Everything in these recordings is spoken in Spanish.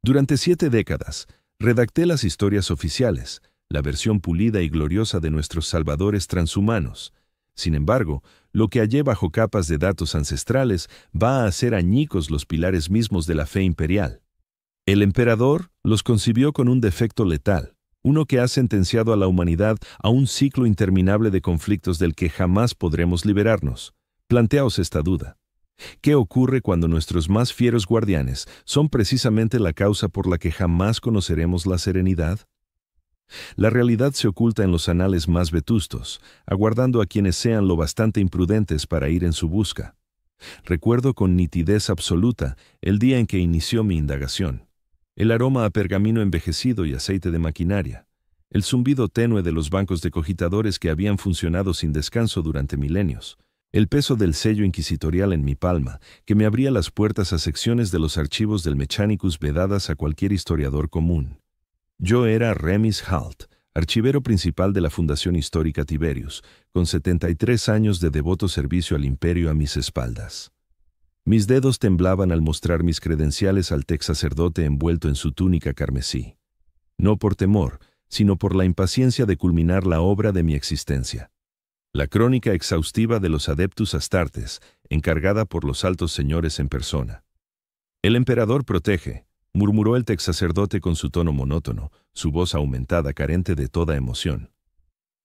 Durante 7 décadas, redacté las historias oficiales, la versión pulida y gloriosa de nuestros salvadores transhumanos. Sin embargo, lo que hallé bajo capas de datos ancestrales va a hacer añicos los pilares mismos de la fe imperial. El emperador los concibió con un defecto letal, uno que ha sentenciado a la humanidad a un ciclo interminable de conflictos del que jamás podremos liberarnos. Planteaos esta duda. ¿Qué ocurre cuando nuestros más fieros guardianes son precisamente la causa por la que jamás conoceremos la serenidad? La realidad se oculta en los anales más vetustos, aguardando a quienes sean lo bastante imprudentes para ir en su busca. Recuerdo con nitidez absoluta el día en que inició mi indagación. El aroma a pergamino envejecido y aceite de maquinaria. El zumbido tenue de los bancos decogitadores que habían funcionado sin descanso durante milenios. El peso del sello inquisitorial en mi palma, que me abría las puertas a secciones de los archivos del Mechanicus vedadas a cualquier historiador común. Yo era Remis Halt, archivero principal de la Fundación Histórica Tiberius, con 73 años de devoto servicio al imperio a mis espaldas. Mis dedos temblaban al mostrar mis credenciales al tex sacerdote envuelto en su túnica carmesí. No por temor, sino por la impaciencia de culminar la obra de mi existencia. La crónica exhaustiva de los Adeptus Astartes, encargada por los altos señores en persona. El emperador protege, murmuró el tex sacerdote con su tono monótono, su voz aumentada carente de toda emoción.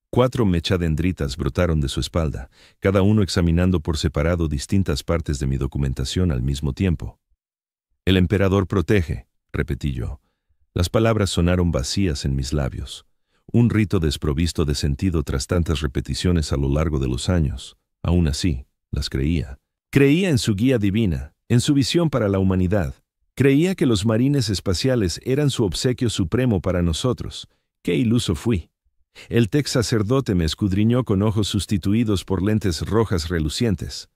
4 mechadendritas brotaron de su espalda, cada uno examinando por separado distintas partes de mi documentación al mismo tiempo. El emperador protege, repetí yo. Las palabras sonaron vacías en mis labios. Un rito desprovisto de sentido tras tantas repeticiones a lo largo de los años. Aún así, las creía. Creía en su guía divina, en su visión para la humanidad. Creía que los marines espaciales eran su obsequio supremo para nosotros. ¡Qué iluso fui! El tex sacerdote me escudriñó con ojos sustituidos por lentes rojas relucientes.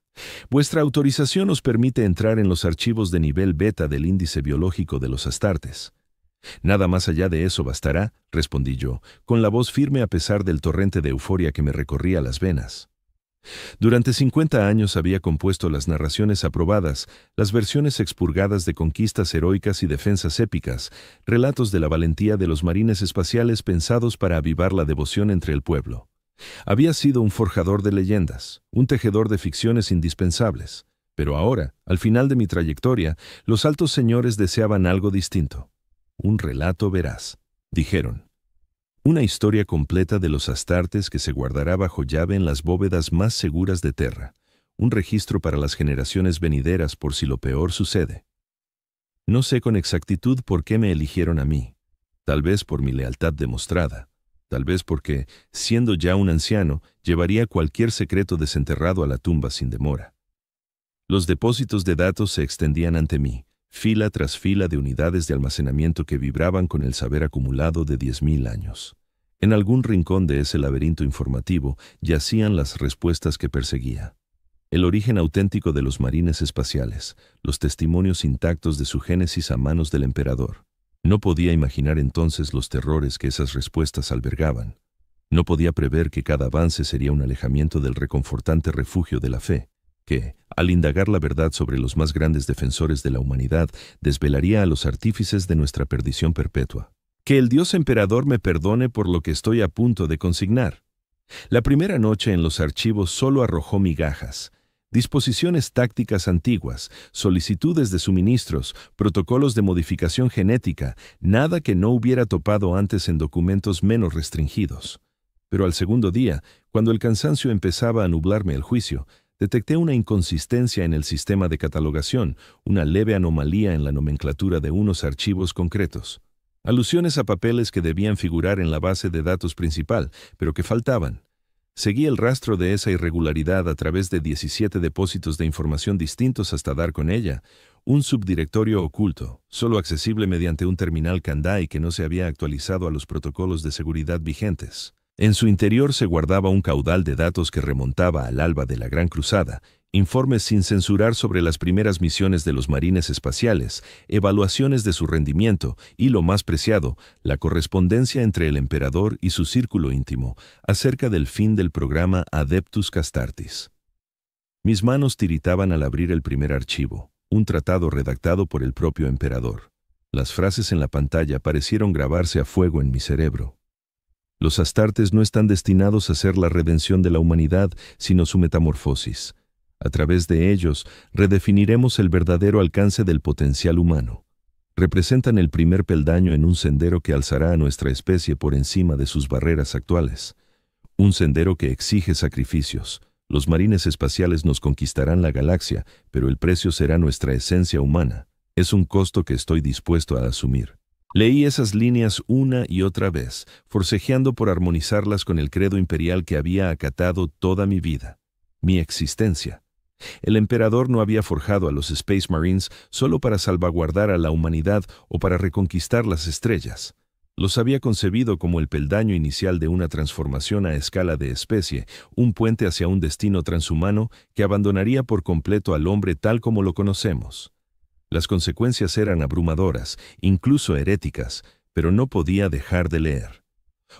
Vuestra autorización os permite entrar en los archivos de nivel beta del índice biológico de los Astartes. Nada más allá de eso bastará, respondí yo, con la voz firme a pesar del torrente de euforia que me recorría las venas. Durante 50 años había compuesto las narraciones aprobadas, las versiones expurgadas de conquistas heroicas y defensas épicas, relatos de la valentía de los marines espaciales pensados para avivar la devoción entre el pueblo. Había sido un forjador de leyendas, un tejedor de ficciones indispensables. Pero ahora, al final de mi trayectoria, los altos señores deseaban algo distinto. Un relato veraz, dijeron. Una historia completa de los Astartes que se guardará bajo llave en las bóvedas más seguras de Terra. Un registro para las generaciones venideras por si lo peor sucede. No sé con exactitud por qué me eligieron a mí. Tal vez por mi lealtad demostrada. Tal vez porque, siendo ya un anciano, llevaría cualquier secreto desenterrado a la tumba sin demora. Los depósitos de datos se extendían ante mí, fila tras fila de unidades de almacenamiento que vibraban con el saber acumulado de 10.000 años. En algún rincón de ese laberinto informativo yacían las respuestas que perseguía. El origen auténtico de los marines espaciales, los testimonios intactos de su génesis a manos del emperador. No podía imaginar entonces los terrores que esas respuestas albergaban. No podía prever que cada avance sería un alejamiento del reconfortante refugio de la fe, que, al indagar la verdad sobre los más grandes defensores de la humanidad, desvelaría a los artífices de nuestra perdición perpetua. Que el Dios emperador me perdone por lo que estoy a punto de consignar. La primera noche en los archivos solo arrojó migajas, disposiciones tácticas antiguas, solicitudes de suministros, protocolos de modificación genética, nada que no hubiera topado antes en documentos menos restringidos. Pero al segundo día, cuando el cansancio empezaba a nublarme el juicio, detecté una inconsistencia en el sistema de catalogación, una leve anomalía en la nomenclatura de unos archivos concretos. Alusiones a papeles que debían figurar en la base de datos principal, pero que faltaban. Seguí el rastro de esa irregularidad a través de 17 depósitos de información distintos hasta dar con ella, un subdirectorio oculto, solo accesible mediante un terminal Kandai que no se había actualizado a los protocolos de seguridad vigentes. En su interior se guardaba un caudal de datos que remontaba al alba de la Gran Cruzada, informes sin censurar sobre las primeras misiones de los marines espaciales, evaluaciones de su rendimiento y, lo más preciado, la correspondencia entre el emperador y su círculo íntimo acerca del fin del programa Adeptus Astartes. Mis manos tiritaban al abrir el primer archivo, un tratado redactado por el propio emperador. Las frases en la pantalla parecieron grabarse a fuego en mi cerebro. Los Astartes no están destinados a ser la redención de la humanidad, sino su metamorfosis. A través de ellos, redefiniremos el verdadero alcance del potencial humano. Representan el primer peldaño en un sendero que alzará a nuestra especie por encima de sus barreras actuales. Un sendero que exige sacrificios. Los marines espaciales nos conquistarán la galaxia, pero el precio será nuestra esencia humana. Es un costo que estoy dispuesto a asumir. Leí esas líneas una y otra vez, forcejeando por armonizarlas con el credo imperial que había acatado toda mi vida, mi existencia. El emperador no había forjado a los Space Marines solo para salvaguardar a la humanidad o para reconquistar las estrellas. Los había concebido como el peldaño inicial de una transformación a escala de especie, un puente hacia un destino transhumano que abandonaría por completo al hombre tal como lo conocemos. Las consecuencias eran abrumadoras, incluso heréticas, pero no podía dejar de leer.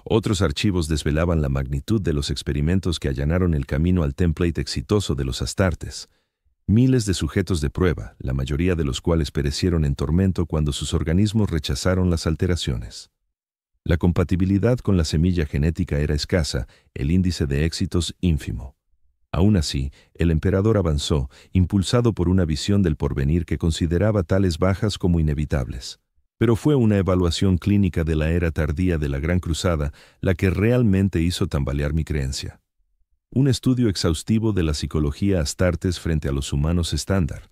Otros archivos desvelaban la magnitud de los experimentos que allanaron el camino al template exitoso de los Astartes. Miles de sujetos de prueba, la mayoría de los cuales perecieron en tormento cuando sus organismos rechazaron las alteraciones. La compatibilidad con la semilla genética era escasa, el índice de éxitos ínfimo. Aún así, el emperador avanzó, impulsado por una visión del porvenir que consideraba tales bajas como inevitables. Pero fue una evaluación clínica de la era tardía de la Gran Cruzada la que realmente hizo tambalear mi creencia. Un estudio exhaustivo de la psicología Astartes frente a los humanos estándar.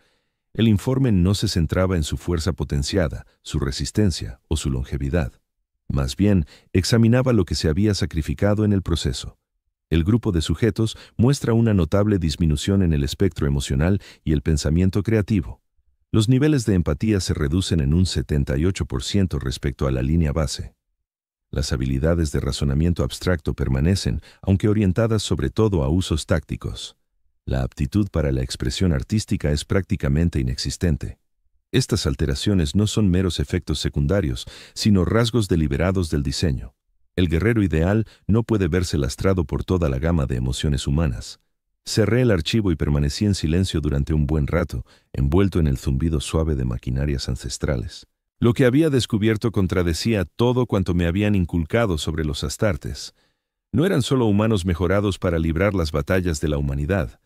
El informe no se centraba en su fuerza potenciada, su resistencia o su longevidad. Más bien, examinaba lo que se había sacrificado en el proceso. El grupo de sujetos muestra una notable disminución en el espectro emocional y el pensamiento creativo. Los niveles de empatía se reducen en un 78% respecto a la línea base. Las habilidades de razonamiento abstracto permanecen, aunque orientadas sobre todo a usos tácticos. La aptitud para la expresión artística es prácticamente inexistente. Estas alteraciones no son meros efectos secundarios, sino rasgos deliberados del diseño. El guerrero ideal no puede verse lastrado por toda la gama de emociones humanas. Cerré el archivo y permanecí en silencio durante un buen rato, envuelto en el zumbido suave de maquinarias ancestrales. Lo que había descubierto contradecía todo cuanto me habían inculcado sobre los Astartes. No eran solo humanos mejorados para librar las batallas de la humanidad.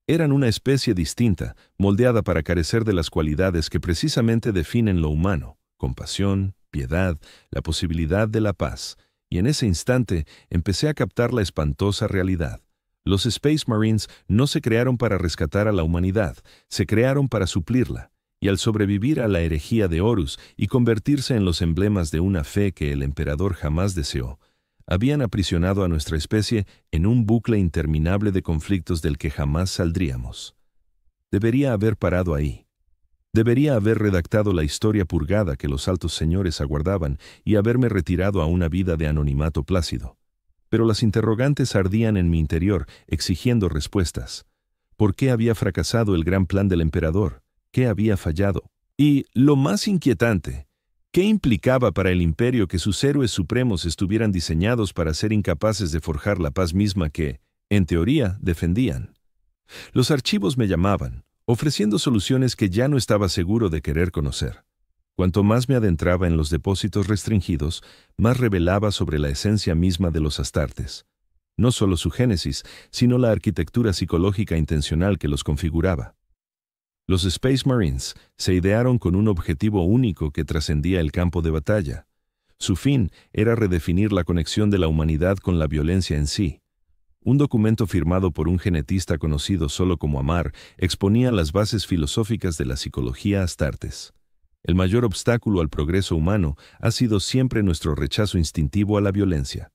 Eran una especie distinta, moldeada para carecer de las cualidades que precisamente definen lo humano: compasión, piedad, la posibilidad de la paz. Y en ese instante empecé a captar la espantosa realidad. Los Space Marines no se crearon para rescatar a la humanidad, se crearon para suplirla, y al sobrevivir a la herejía de Horus y convertirse en los emblemas de una fe que el emperador jamás deseó, habían aprisionado a nuestra especie en un bucle interminable de conflictos del que jamás saldríamos. Debería haber parado ahí. Debería haber redactado la historia purgada que los altos señores aguardaban y haberme retirado a una vida de anonimato plácido. Pero las interrogantes ardían en mi interior, exigiendo respuestas. ¿Por qué había fracasado el gran plan del emperador? ¿Qué había fallado? Y, lo más inquietante, ¿qué implicaba para el imperio que sus héroes supremos estuvieran diseñados para ser incapaces de forjar la paz misma que, en teoría, defendían? Los archivos me llamaban, ofreciendo soluciones que ya no estaba seguro de querer conocer. Cuanto más me adentraba en los depósitos restringidos, más revelaba sobre la esencia misma de los Astartes. No solo su génesis, sino la arquitectura psicológica intencional que los configuraba. Los Space Marines se idearon con un objetivo único que trascendía el campo de batalla. Su fin era redefinir la conexión de la humanidad con la violencia en sí. Un documento firmado por un genetista conocido solo como Amar exponía las bases filosóficas de la psicología Astartes. El mayor obstáculo al progreso humano ha sido siempre nuestro rechazo instintivo a la violencia.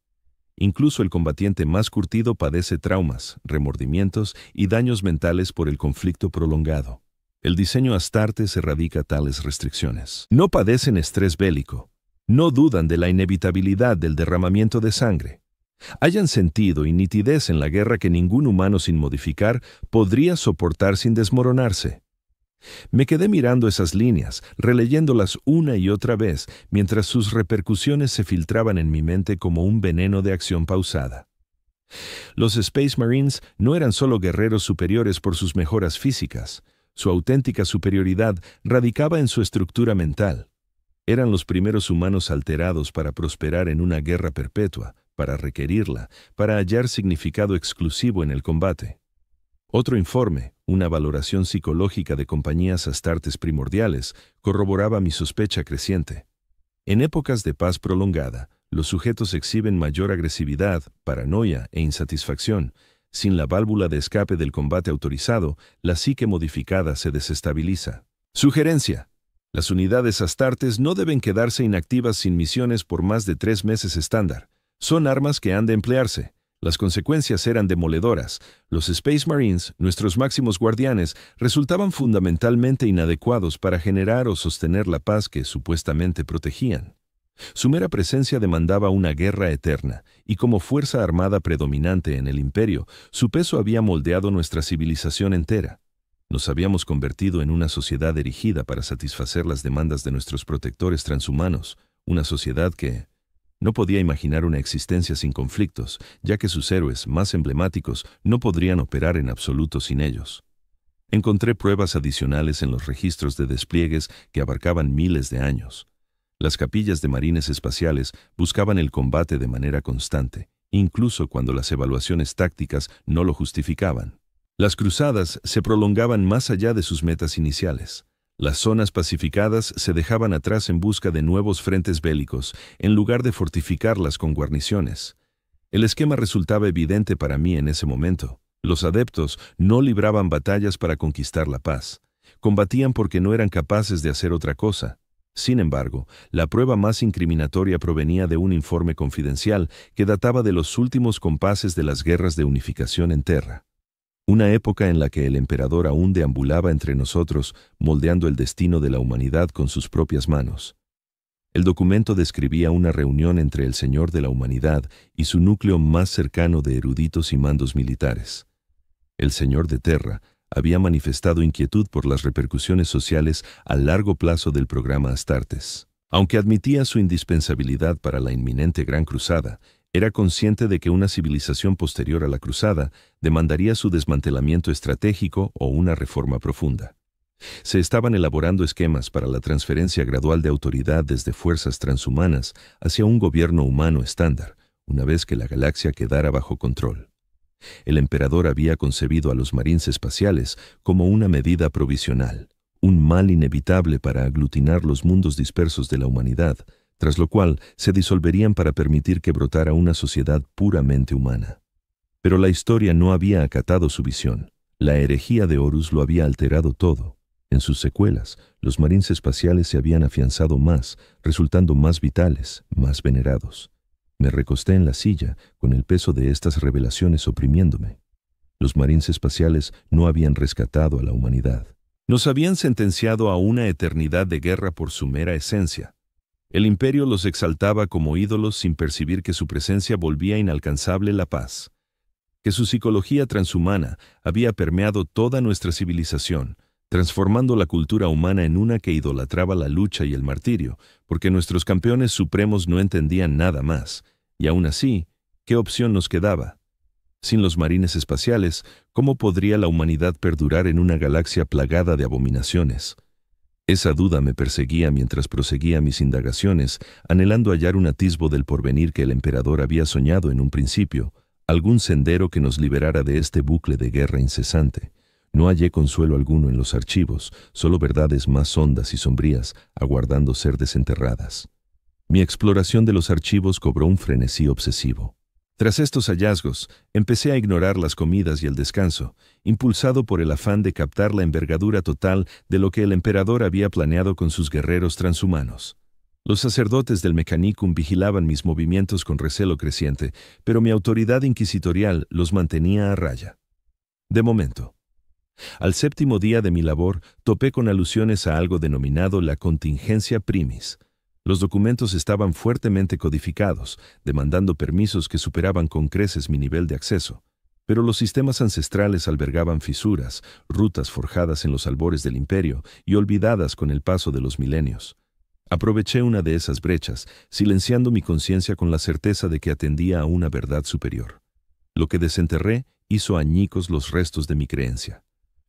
Incluso el combatiente más curtido padece traumas, remordimientos y daños mentales por el conflicto prolongado. El diseño Astartes erradica tales restricciones. No padecen estrés bélico. No dudan de la inevitabilidad del derramamiento de sangre. Hallan sentido y nitidez en la guerra que ningún humano sin modificar podría soportar sin desmoronarse. Me quedé mirando esas líneas, releyéndolas una y otra vez, mientras sus repercusiones se filtraban en mi mente como un veneno de acción pausada. Los Space Marines no eran solo guerreros superiores por sus mejoras físicas. Su auténtica superioridad radicaba en su estructura mental. Eran los primeros humanos alterados para prosperar en una guerra perpetua, para requerirla, para hallar significado exclusivo en el combate. Otro informe, una valoración psicológica de compañías astartes primordiales, corroboraba mi sospecha creciente. En épocas de paz prolongada, los sujetos exhiben mayor agresividad, paranoia e insatisfacción. Sin la válvula de escape del combate autorizado, la psique modificada se desestabiliza. Sugerencia: las unidades astartes no deben quedarse inactivas sin misiones por más de 3 meses estándar. Son armas que han de emplearse. Las consecuencias eran demoledoras. Los Space Marines, nuestros máximos guardianes, resultaban fundamentalmente inadecuados para generar o sostener la paz que supuestamente protegían. Su mera presencia demandaba una guerra eterna, y como fuerza armada predominante en el Imperio, su peso había moldeado nuestra civilización entera. Nos habíamos convertido en una sociedad erigida para satisfacer las demandas de nuestros protectores transhumanos, una sociedad que no podía imaginar una existencia sin conflictos, ya que sus héroes más emblemáticos no podrían operar en absoluto sin ellos. Encontré pruebas adicionales en los registros de despliegues que abarcaban miles de años. Las capillas de marines espaciales buscaban el combate de manera constante, incluso cuando las evaluaciones tácticas no lo justificaban. Las cruzadas se prolongaban más allá de sus metas iniciales. Las zonas pacificadas se dejaban atrás en busca de nuevos frentes bélicos, en lugar de fortificarlas con guarniciones. El esquema resultaba evidente para mí en ese momento. Los adeptos no libraban batallas para conquistar la paz. Combatían porque no eran capaces de hacer otra cosa. Sin embargo, la prueba más incriminatoria provenía de un informe confidencial que databa de los últimos compases de las guerras de unificación en Terra. Una época en la que el emperador aún deambulaba entre nosotros, moldeando el destino de la humanidad con sus propias manos. El documento describía una reunión entre el Señor de la Humanidad y su núcleo más cercano de eruditos y mandos militares. El Señor de Terra había manifestado inquietud por las repercusiones sociales a largo plazo del programa Astartes. Aunque admitía su indispensabilidad para la inminente Gran Cruzada, era consciente de que una civilización posterior a la cruzada demandaría su desmantelamiento estratégico o una reforma profunda. Se estaban elaborando esquemas para la transferencia gradual de autoridad desde fuerzas transhumanas hacia un gobierno humano estándar, una vez que la galaxia quedara bajo control. El emperador había concebido a los marines espaciales como una medida provisional, un mal inevitable para aglutinar los mundos dispersos de la humanidad, tras lo cual se disolverían para permitir que brotara una sociedad puramente humana. Pero la historia no había acatado su visión. La herejía de Horus lo había alterado todo. En sus secuelas, los marines espaciales se habían afianzado más, resultando más vitales, más venerados. Me recosté en la silla, con el peso de estas revelaciones oprimiéndome. Los marines espaciales no habían rescatado a la humanidad. Nos habían sentenciado a una eternidad de guerra por su mera esencia. El Imperio los exaltaba como ídolos sin percibir que su presencia volvía inalcanzable la paz, que su psicología transhumana había permeado toda nuestra civilización, transformando la cultura humana en una que idolatraba la lucha y el martirio, porque nuestros campeones supremos no entendían nada más, y aún así, ¿qué opción nos quedaba? Sin los marines espaciales, ¿cómo podría la humanidad perdurar en una galaxia plagada de abominaciones? Esa duda me perseguía mientras proseguía mis indagaciones, anhelando hallar un atisbo del porvenir que el emperador había soñado en un principio, algún sendero que nos liberara de este bucle de guerra incesante. No hallé consuelo alguno en los archivos, solo verdades más hondas y sombrías, aguardando ser desenterradas. Mi exploración de los archivos cobró un frenesí obsesivo. Tras estos hallazgos, empecé a ignorar las comidas y el descanso, impulsado por el afán de captar la envergadura total de lo que el emperador había planeado con sus guerreros transhumanos. Los sacerdotes del Mechanicum vigilaban mis movimientos con recelo creciente, pero mi autoridad inquisitorial los mantenía a raya. De momento. Al 7º día de mi labor, topé con alusiones a algo denominado la contingencia primis. Los documentos estaban fuertemente codificados, demandando permisos que superaban con creces mi nivel de acceso. Pero los sistemas ancestrales albergaban fisuras, rutas forjadas en los albores del Imperio y olvidadas con el paso de los milenios. Aproveché una de esas brechas, silenciando mi conciencia con la certeza de que atendía a una verdad superior. Lo que desenterré hizo añicos los restos de mi creencia.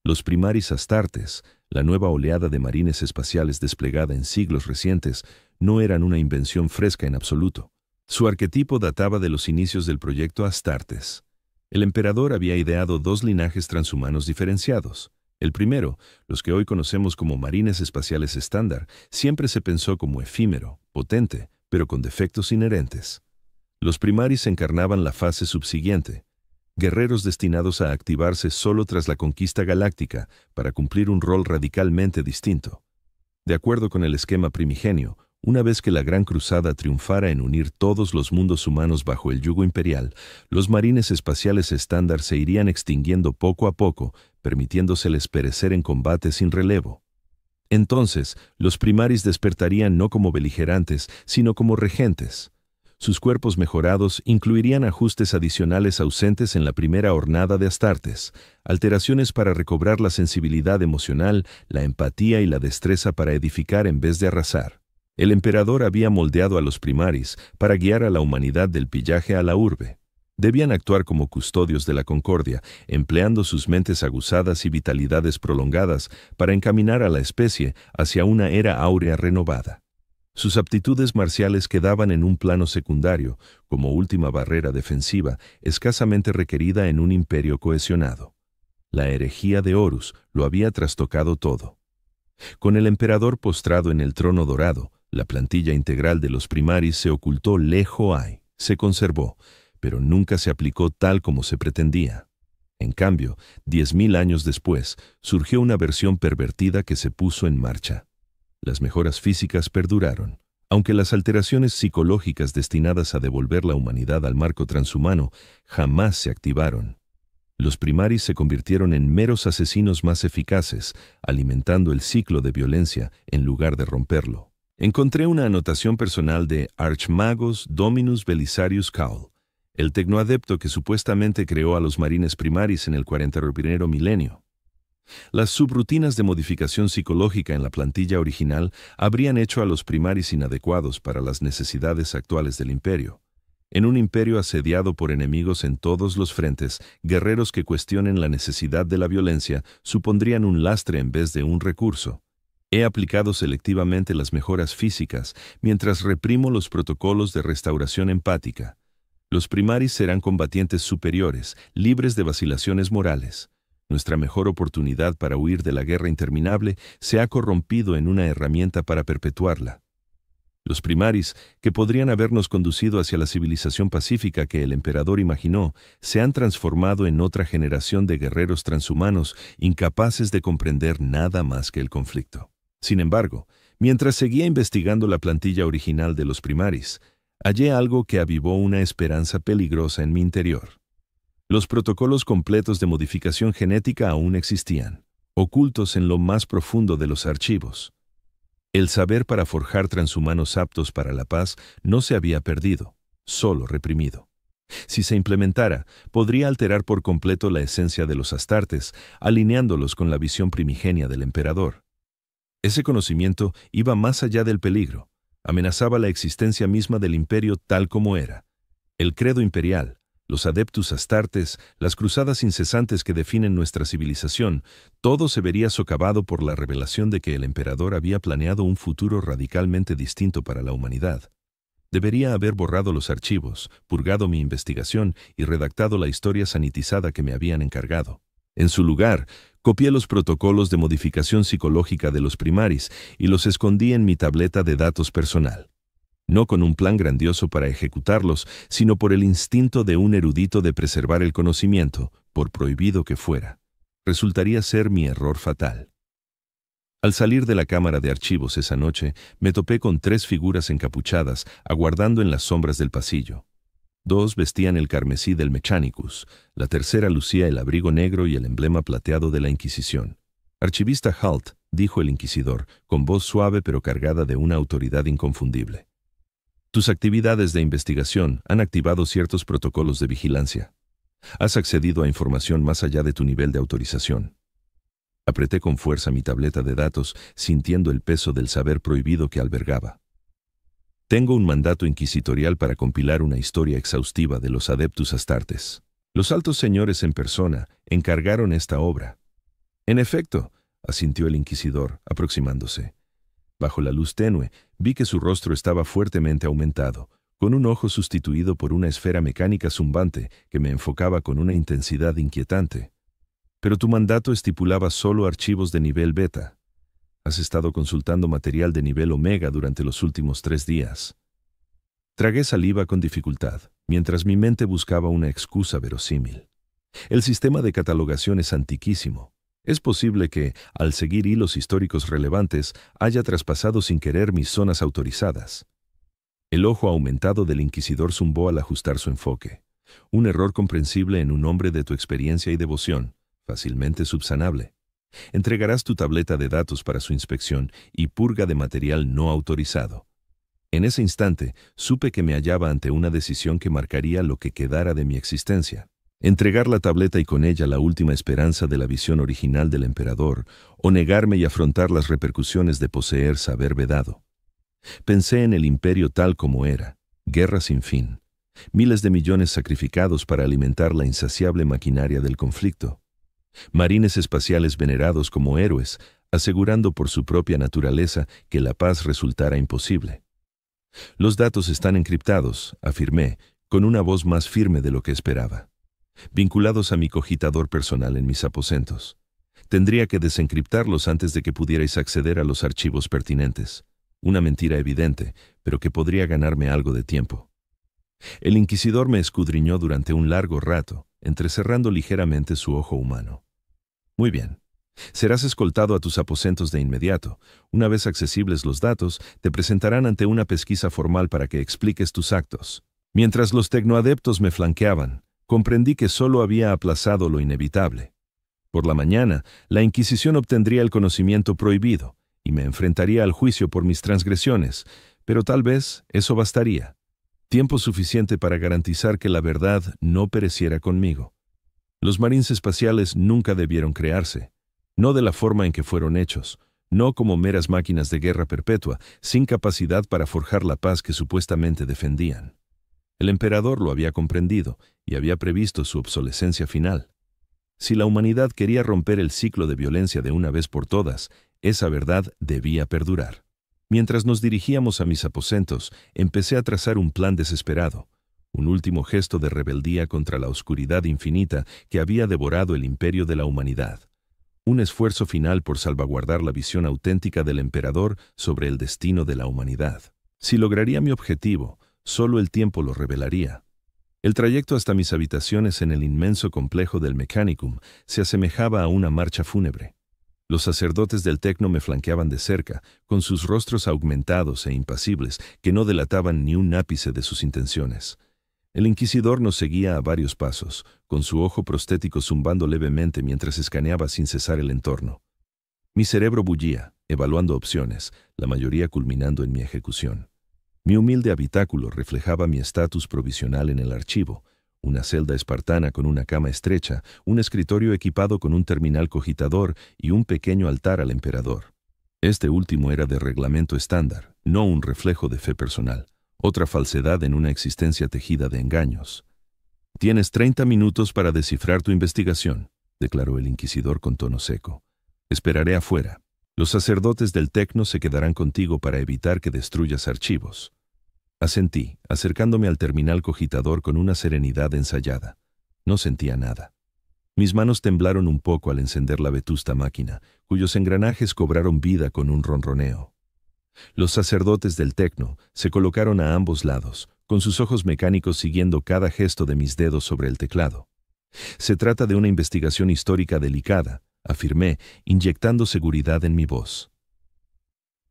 Los Primaris Astartes, la nueva oleada de marines espaciales desplegada en siglos recientes, no eran una invención fresca en absoluto. Su arquetipo databa de los inicios del proyecto Astartes. El emperador había ideado dos linajes transhumanos diferenciados. El primero, los que hoy conocemos como marines espaciales estándar, siempre se pensó como efímero, potente, pero con defectos inherentes. Los primaris encarnaban la fase subsiguiente, guerreros destinados a activarse solo tras la conquista galáctica para cumplir un rol radicalmente distinto. De acuerdo con el esquema primigenio, una vez que la Gran Cruzada triunfara en unir todos los mundos humanos bajo el yugo imperial, los marines espaciales estándar se irían extinguiendo poco a poco, permitiéndoseles perecer en combate sin relevo. Entonces, los primaris despertarían no como beligerantes, sino como regentes. Sus cuerpos mejorados incluirían ajustes adicionales ausentes en la primera hornada de Astartes, alteraciones para recobrar la sensibilidad emocional, la empatía y la destreza para edificar en vez de arrasar. El emperador había moldeado a los primaris para guiar a la humanidad del pillaje a la urbe. Debían actuar como custodios de la concordia, empleando sus mentes aguzadas y vitalidades prolongadas para encaminar a la especie hacia una era áurea renovada. Sus aptitudes marciales quedaban en un plano secundario, como última barrera defensiva, escasamente requerida en un imperio cohesionado. La herejía de Horus lo había trastocado todo. Con el emperador postrado en el trono dorado, la plantilla integral de los primaris se ocultó se conservó, pero nunca se aplicó tal como se pretendía. En cambio, 10.000 años después, surgió una versión pervertida que se puso en marcha. Las mejoras físicas perduraron, aunque las alteraciones psicológicas destinadas a devolver la humanidad al marco transhumano jamás se activaron. Los primaris se convirtieron en meros asesinos más eficaces, alimentando el ciclo de violencia en lugar de romperlo. Encontré una anotación personal de Archmagos Dominus Belisarius Caul, el tecnoadepto que supuestamente creó a los marines primaris en el 41º milenio. Las subrutinas de modificación psicológica en la plantilla original habrían hecho a los primaris inadecuados para las necesidades actuales del imperio. En un imperio asediado por enemigos en todos los frentes, guerreros que cuestionen la necesidad de la violencia supondrían un lastre en vez de un recurso. He aplicado selectivamente las mejoras físicas mientras reprimo los protocolos de restauración empática. Los primaris serán combatientes superiores, libres de vacilaciones morales. Nuestra mejor oportunidad para huir de la guerra interminable se ha corrompido en una herramienta para perpetuarla. Los primaris, que podrían habernos conducido hacia la civilización pacífica que el emperador imaginó, se han transformado en otra generación de guerreros transhumanos incapaces de comprender nada más que el conflicto. Sin embargo, mientras seguía investigando la plantilla original de los primaris, hallé algo que avivó una esperanza peligrosa en mi interior. Los protocolos completos de modificación genética aún existían, ocultos en lo más profundo de los archivos. El saber para forjar transhumanos aptos para la paz no se había perdido, solo reprimido. Si se implementara, podría alterar por completo la esencia de los Astartes, alineándolos con la visión primigenia del emperador. Ese conocimiento iba más allá del peligro, amenazaba la existencia misma del imperio tal como era. El credo imperial, los adeptus Astartes, las cruzadas incesantes que definen nuestra civilización, todo se vería socavado por la revelación de que el emperador había planeado un futuro radicalmente distinto para la humanidad. Debería haber borrado los archivos, purgado mi investigación y redactado la historia sanitizada que me habían encargado. En su lugar, copié los protocolos de modificación psicológica de los primaris y los escondí en mi tableta de datos personal. No con un plan grandioso para ejecutarlos, sino por el instinto de un erudito de preservar el conocimiento, por prohibido que fuera. Resultaría ser mi error fatal. Al salir de la cámara de archivos esa noche, me topé con 3 figuras encapuchadas, aguardando en las sombras del pasillo. 2 vestían el carmesí del Mechanicus, la tercera lucía el abrigo negro y el emblema plateado de la Inquisición. «Archivista Halt», dijo el inquisidor, con voz suave pero cargada de una autoridad inconfundible. «Tus actividades de investigación han activado ciertos protocolos de vigilancia. Has accedido a información más allá de tu nivel de autorización». Apreté con fuerza mi tableta de datos, sintiendo el peso del saber prohibido que albergaba. Tengo un mandato inquisitorial para compilar una historia exhaustiva de los adeptus Astartes. Los altos señores en persona encargaron esta obra. En efecto, asintió el inquisidor, aproximándose. Bajo la luz tenue, vi que su rostro estaba fuertemente aumentado, con un ojo sustituido por una esfera mecánica zumbante que me enfocaba con una intensidad inquietante. Pero tu mandato estipulaba solo archivos de nivel beta. Has estado consultando material de nivel omega durante los últimos 3 días. Tragué saliva con dificultad, mientras mi mente buscaba una excusa verosímil. El sistema de catalogación es antiquísimo. Es posible que, al seguir hilos históricos relevantes, haya traspasado sin querer mis zonas autorizadas. El ojo aumentado del inquisidor zumbó al ajustar su enfoque. Un error comprensible en un hombre de tu experiencia y devoción, fácilmente subsanable. Entregarás tu tableta de datos para su inspección y purga de material no autorizado. En ese instante, supe que me hallaba ante una decisión que marcaría lo que quedara de mi existencia. Entregar la tableta y con ella la última esperanza de la visión original del emperador, o negarme y afrontar las repercusiones de poseer saber vedado. Pensé en el imperio tal como era, guerra sin fin, miles de millones sacrificados para alimentar la insaciable maquinaria del conflicto, marines espaciales venerados como héroes, asegurando por su propia naturaleza que la paz resultara imposible. Los datos están encriptados, afirmé, con una voz más firme de lo que esperaba. Vinculados a mi cogitador personal en mis aposentos. Tendría que desencriptarlos antes de que pudierais acceder a los archivos pertinentes. Una mentira evidente, pero que podría ganarme algo de tiempo. El inquisidor me escudriñó durante un largo rato, entrecerrando ligeramente su ojo humano. Muy bien. Serás escoltado a tus aposentos de inmediato. Una vez accesibles los datos, te presentarán ante una pesquisa formal para que expliques tus actos. Mientras los tecnoadeptos me flanqueaban, comprendí que solo había aplazado lo inevitable. Por la mañana, la Inquisición obtendría el conocimiento prohibido y me enfrentaría al juicio por mis transgresiones, pero tal vez eso bastaría. Tiempo suficiente para garantizar que la verdad no pereciera conmigo. Los marines espaciales nunca debieron crearse, no de la forma en que fueron hechos, no como meras máquinas de guerra perpetua, sin capacidad para forjar la paz que supuestamente defendían. El emperador lo había comprendido y había previsto su obsolescencia final. Si la humanidad quería romper el ciclo de violencia de una vez por todas, esa verdad debía perdurar. Mientras nos dirigíamos a mis aposentos, empecé a trazar un plan desesperado, un último gesto de rebeldía contra la oscuridad infinita que había devorado el imperio de la humanidad. Un esfuerzo final por salvaguardar la visión auténtica del emperador sobre el destino de la humanidad. Si lograría mi objetivo, solo el tiempo lo revelaría. El trayecto hasta mis habitaciones en el inmenso complejo del Mechanicum se asemejaba a una marcha fúnebre. Los sacerdotes del Tecno me flanqueaban de cerca, con sus rostros augmentados e impasibles que no delataban ni un ápice de sus intenciones. El inquisidor nos seguía a varios pasos, con su ojo prostético zumbando levemente mientras escaneaba sin cesar el entorno. Mi cerebro bullía, evaluando opciones, la mayoría culminando en mi ejecución. Mi humilde habitáculo reflejaba mi estatus provisional en el archivo, una celda espartana con una cama estrecha, un escritorio equipado con un terminal cogitador y un pequeño altar al emperador. Este último era de reglamento estándar, no un reflejo de fe personal, otra falsedad en una existencia tejida de engaños. «Tienes 30 minutos para descifrar tu investigación», declaró el inquisidor con tono seco. «Esperaré afuera. Los sacerdotes del Tecno se quedarán contigo para evitar que destruyas archivos». Asentí, acercándome al terminal cogitador con una serenidad ensayada. No sentía nada. Mis manos temblaron un poco al encender la vetusta máquina, cuyos engranajes cobraron vida con un ronroneo. Los sacerdotes del Tecno se colocaron a ambos lados, con sus ojos mecánicos siguiendo cada gesto de mis dedos sobre el teclado. «Se trata de una investigación histórica delicada», afirmé, inyectando seguridad en mi voz.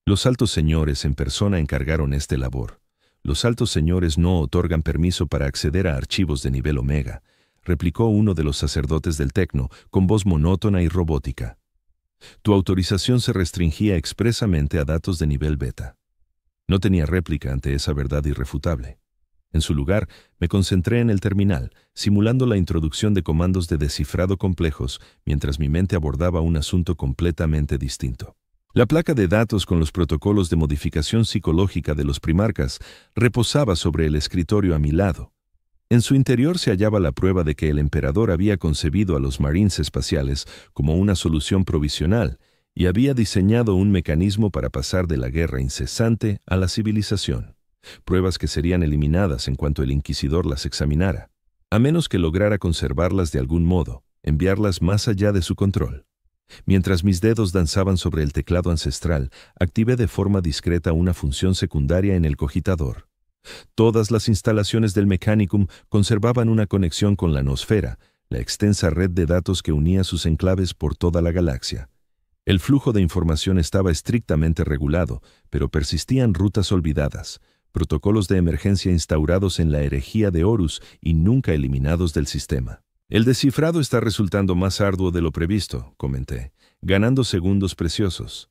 «Los altos señores en persona encargaron esta labor. Los altos señores no otorgan permiso para acceder a archivos de nivel omega», replicó uno de los sacerdotes del Tecno con voz monótona y robótica. «Tu autorización se restringía expresamente a datos de nivel beta». No tenía réplica ante esa verdad irrefutable. En su lugar, me concentré en el terminal, simulando la introducción de comandos de descifrado complejos, mientras mi mente abordaba un asunto completamente distinto. La placa de datos con los protocolos de modificación psicológica de los primarcas reposaba sobre el escritorio a mi lado. En su interior se hallaba la prueba de que el emperador había concebido a los marines espaciales como una solución provisional y había diseñado un mecanismo para pasar de la guerra incesante a la civilización, pruebas que serían eliminadas en cuanto el inquisidor las examinara, a menos que lograra conservarlas de algún modo, enviarlas más allá de su control. Mientras mis dedos danzaban sobre el teclado ancestral, activé de forma discreta una función secundaria en el cogitador. Todas las instalaciones del Mechanicum conservaban una conexión con la nosfera, la extensa red de datos que unía sus enclaves por toda la galaxia. El flujo de información estaba estrictamente regulado, pero persistían rutas olvidadas, protocolos de emergencia instaurados en la herejía de Horus y nunca eliminados del sistema. El descifrado está resultando más arduo de lo previsto, comenté, ganando segundos preciosos.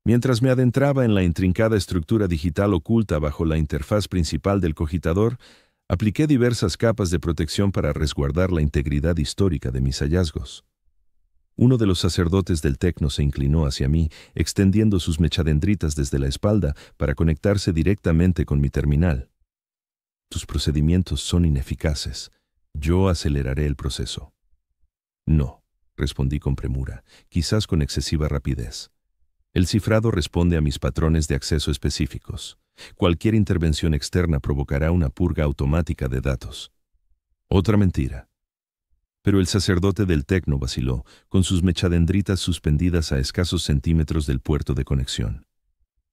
Mientras me adentraba en la intrincada estructura digital oculta bajo la interfaz principal del cogitador, apliqué diversas capas de protección para resguardar la integridad histórica de mis hallazgos. Uno de los sacerdotes del Tecno se inclinó hacia mí, extendiendo sus mechadendritas desde la espalda para conectarse directamente con mi terminal. Tus procedimientos son ineficaces. Yo aceleraré el proceso. No, respondí con premura, quizás con excesiva rapidez. El cifrado responde a mis patrones de acceso específicos. Cualquier intervención externa provocará una purga automática de datos. Otra mentira. Pero el sacerdote del Tecno vaciló, con sus mechadendritas suspendidas a escasos centímetros del puerto de conexión.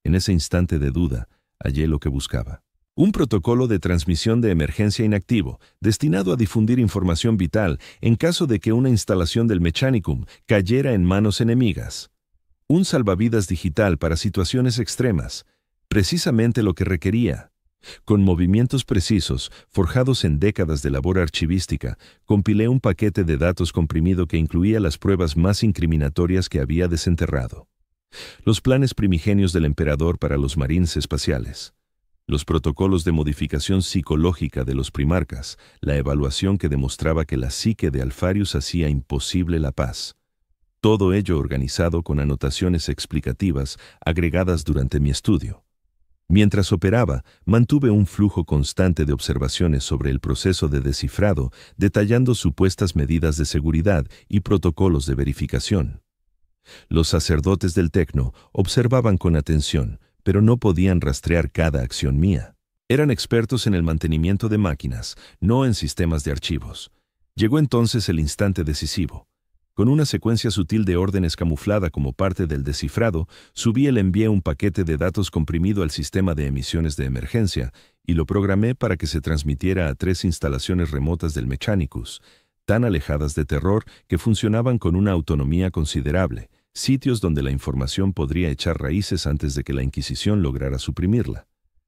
En ese instante de duda, hallé lo que buscaba. Un protocolo de transmisión de emergencia inactivo, destinado a difundir información vital en caso de que una instalación del Mechanicum cayera en manos enemigas. Un salvavidas digital para situaciones extremas, precisamente lo que requería. Con movimientos precisos, forjados en décadas de labor archivística, compilé un paquete de datos comprimido que incluía las pruebas más incriminatorias que había desenterrado. Los planes primigenios del emperador para los marines espaciales. Los protocolos de modificación psicológica de los primarcas, la evaluación que demostraba que la psique de Alfarius hacía imposible la paz. Todo ello organizado con anotaciones explicativas agregadas durante mi estudio. Mientras operaba, mantuve un flujo constante de observaciones sobre el proceso de descifrado, detallando supuestas medidas de seguridad y protocolos de verificación. Los sacerdotes del Tecno observaban con atención, pero no podían rastrear cada acción mía. Eran expertos en el mantenimiento de máquinas, no en sistemas de archivos. Llegó entonces el instante decisivo. Con una secuencia sutil de órdenes camuflada como parte del descifrado, subí y le envié un paquete de datos comprimido al sistema de emisiones de emergencia y lo programé para que se transmitiera a 3 instalaciones remotas del Mechanicus, tan alejadas de terror que funcionaban con una autonomía considerable, sitios donde la información podría echar raíces antes de que la Inquisición lograra suprimirla.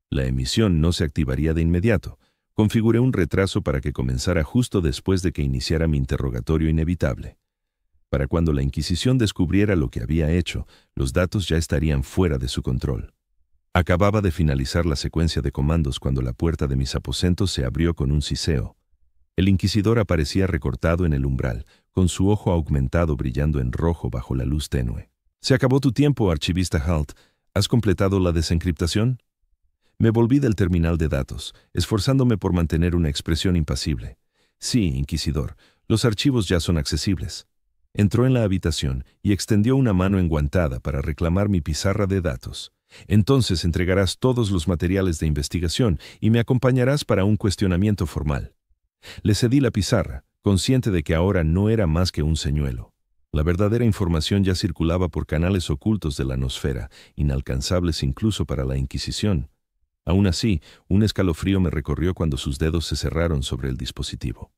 La emisión no se activaría de inmediato. Configuré un retraso para que comenzara justo después de que iniciara mi interrogatorio inevitable. Para cuando la Inquisición descubriera lo que había hecho, los datos ya estarían fuera de su control. Acababa de finalizar la secuencia de comandos cuando la puerta de mis aposentos se abrió con un siseo. El inquisidor aparecía recortado en el umbral, con su ojo aumentado brillando en rojo bajo la luz tenue. «Se acabó tu tiempo, archivista Halt. ¿Has completado la desencriptación?» Me volví del terminal de datos, esforzándome por mantener una expresión impasible. «Sí, inquisidor, los archivos ya son accesibles». Entró en la habitación y extendió una mano enguantada para reclamar mi pizarra de datos. «Entonces entregarás todos los materiales de investigación y me acompañarás para un cuestionamiento formal». Le cedí la pizarra, consciente de que ahora no era más que un señuelo. La verdadera información ya circulaba por canales ocultos de la nosfera, inalcanzables incluso para la Inquisición. Aún así, un escalofrío me recorrió cuando sus dedos se cerraron sobre el dispositivo.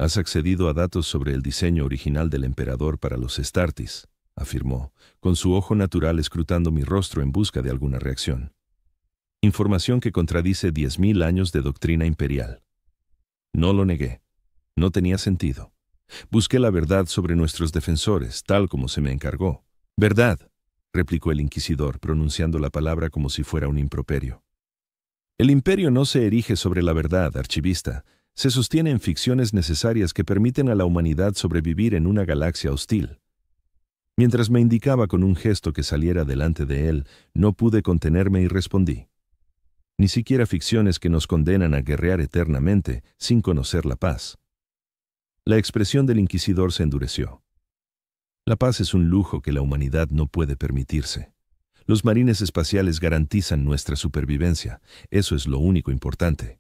«Has accedido a datos sobre el diseño original del emperador para los Astartes», afirmó, con su ojo natural escrutando mi rostro en busca de alguna reacción. «Información que contradice 10.000 años de doctrina imperial». No lo negué. No tenía sentido. Busqué la verdad sobre nuestros defensores, tal como se me encargó. «¿Verdad?», replicó el inquisidor, pronunciando la palabra como si fuera un improperio. «El imperio no se erige sobre la verdad, archivista. Se sostiene en ficciones necesarias que permiten a la humanidad sobrevivir en una galaxia hostil». Mientras me indicaba con un gesto que saliera delante de él, no pude contenerme y respondí. «Ni siquiera ficciones que nos condenan a guerrear eternamente, sin conocer la paz». La expresión del inquisidor se endureció. La paz es un lujo que la humanidad no puede permitirse. Los marines espaciales garantizan nuestra supervivencia. Eso es lo único importante.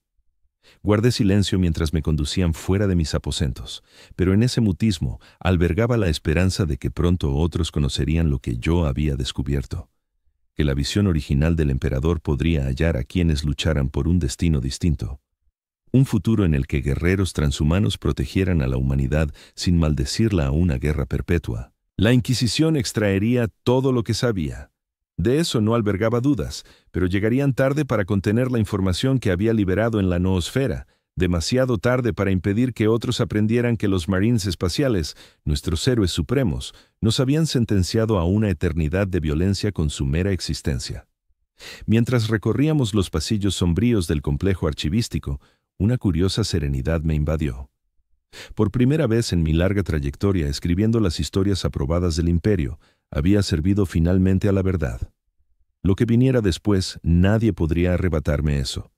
Guardé silencio mientras me conducían fuera de mis aposentos, pero en ese mutismo albergaba la esperanza de que pronto otros conocerían lo que yo había descubierto, que la visión original del emperador podría hallar a quienes lucharan por un destino distinto. Un futuro en el que guerreros transhumanos protegieran a la humanidad sin maldecirla a una guerra perpetua. La Inquisición extraería todo lo que sabía. De eso no albergaba dudas, pero llegarían tarde para contener la información que había liberado en la noosfera, demasiado tarde para impedir que otros aprendieran que los Marines espaciales, nuestros héroes supremos, nos habían sentenciado a una eternidad de violencia con su mera existencia. Mientras recorríamos los pasillos sombríos del complejo archivístico, una curiosa serenidad me invadió. Por primera vez en mi larga trayectoria escribiendo las historias aprobadas del Imperio, había servido finalmente a la verdad. Lo que viniera después, nadie podría arrebatarme eso.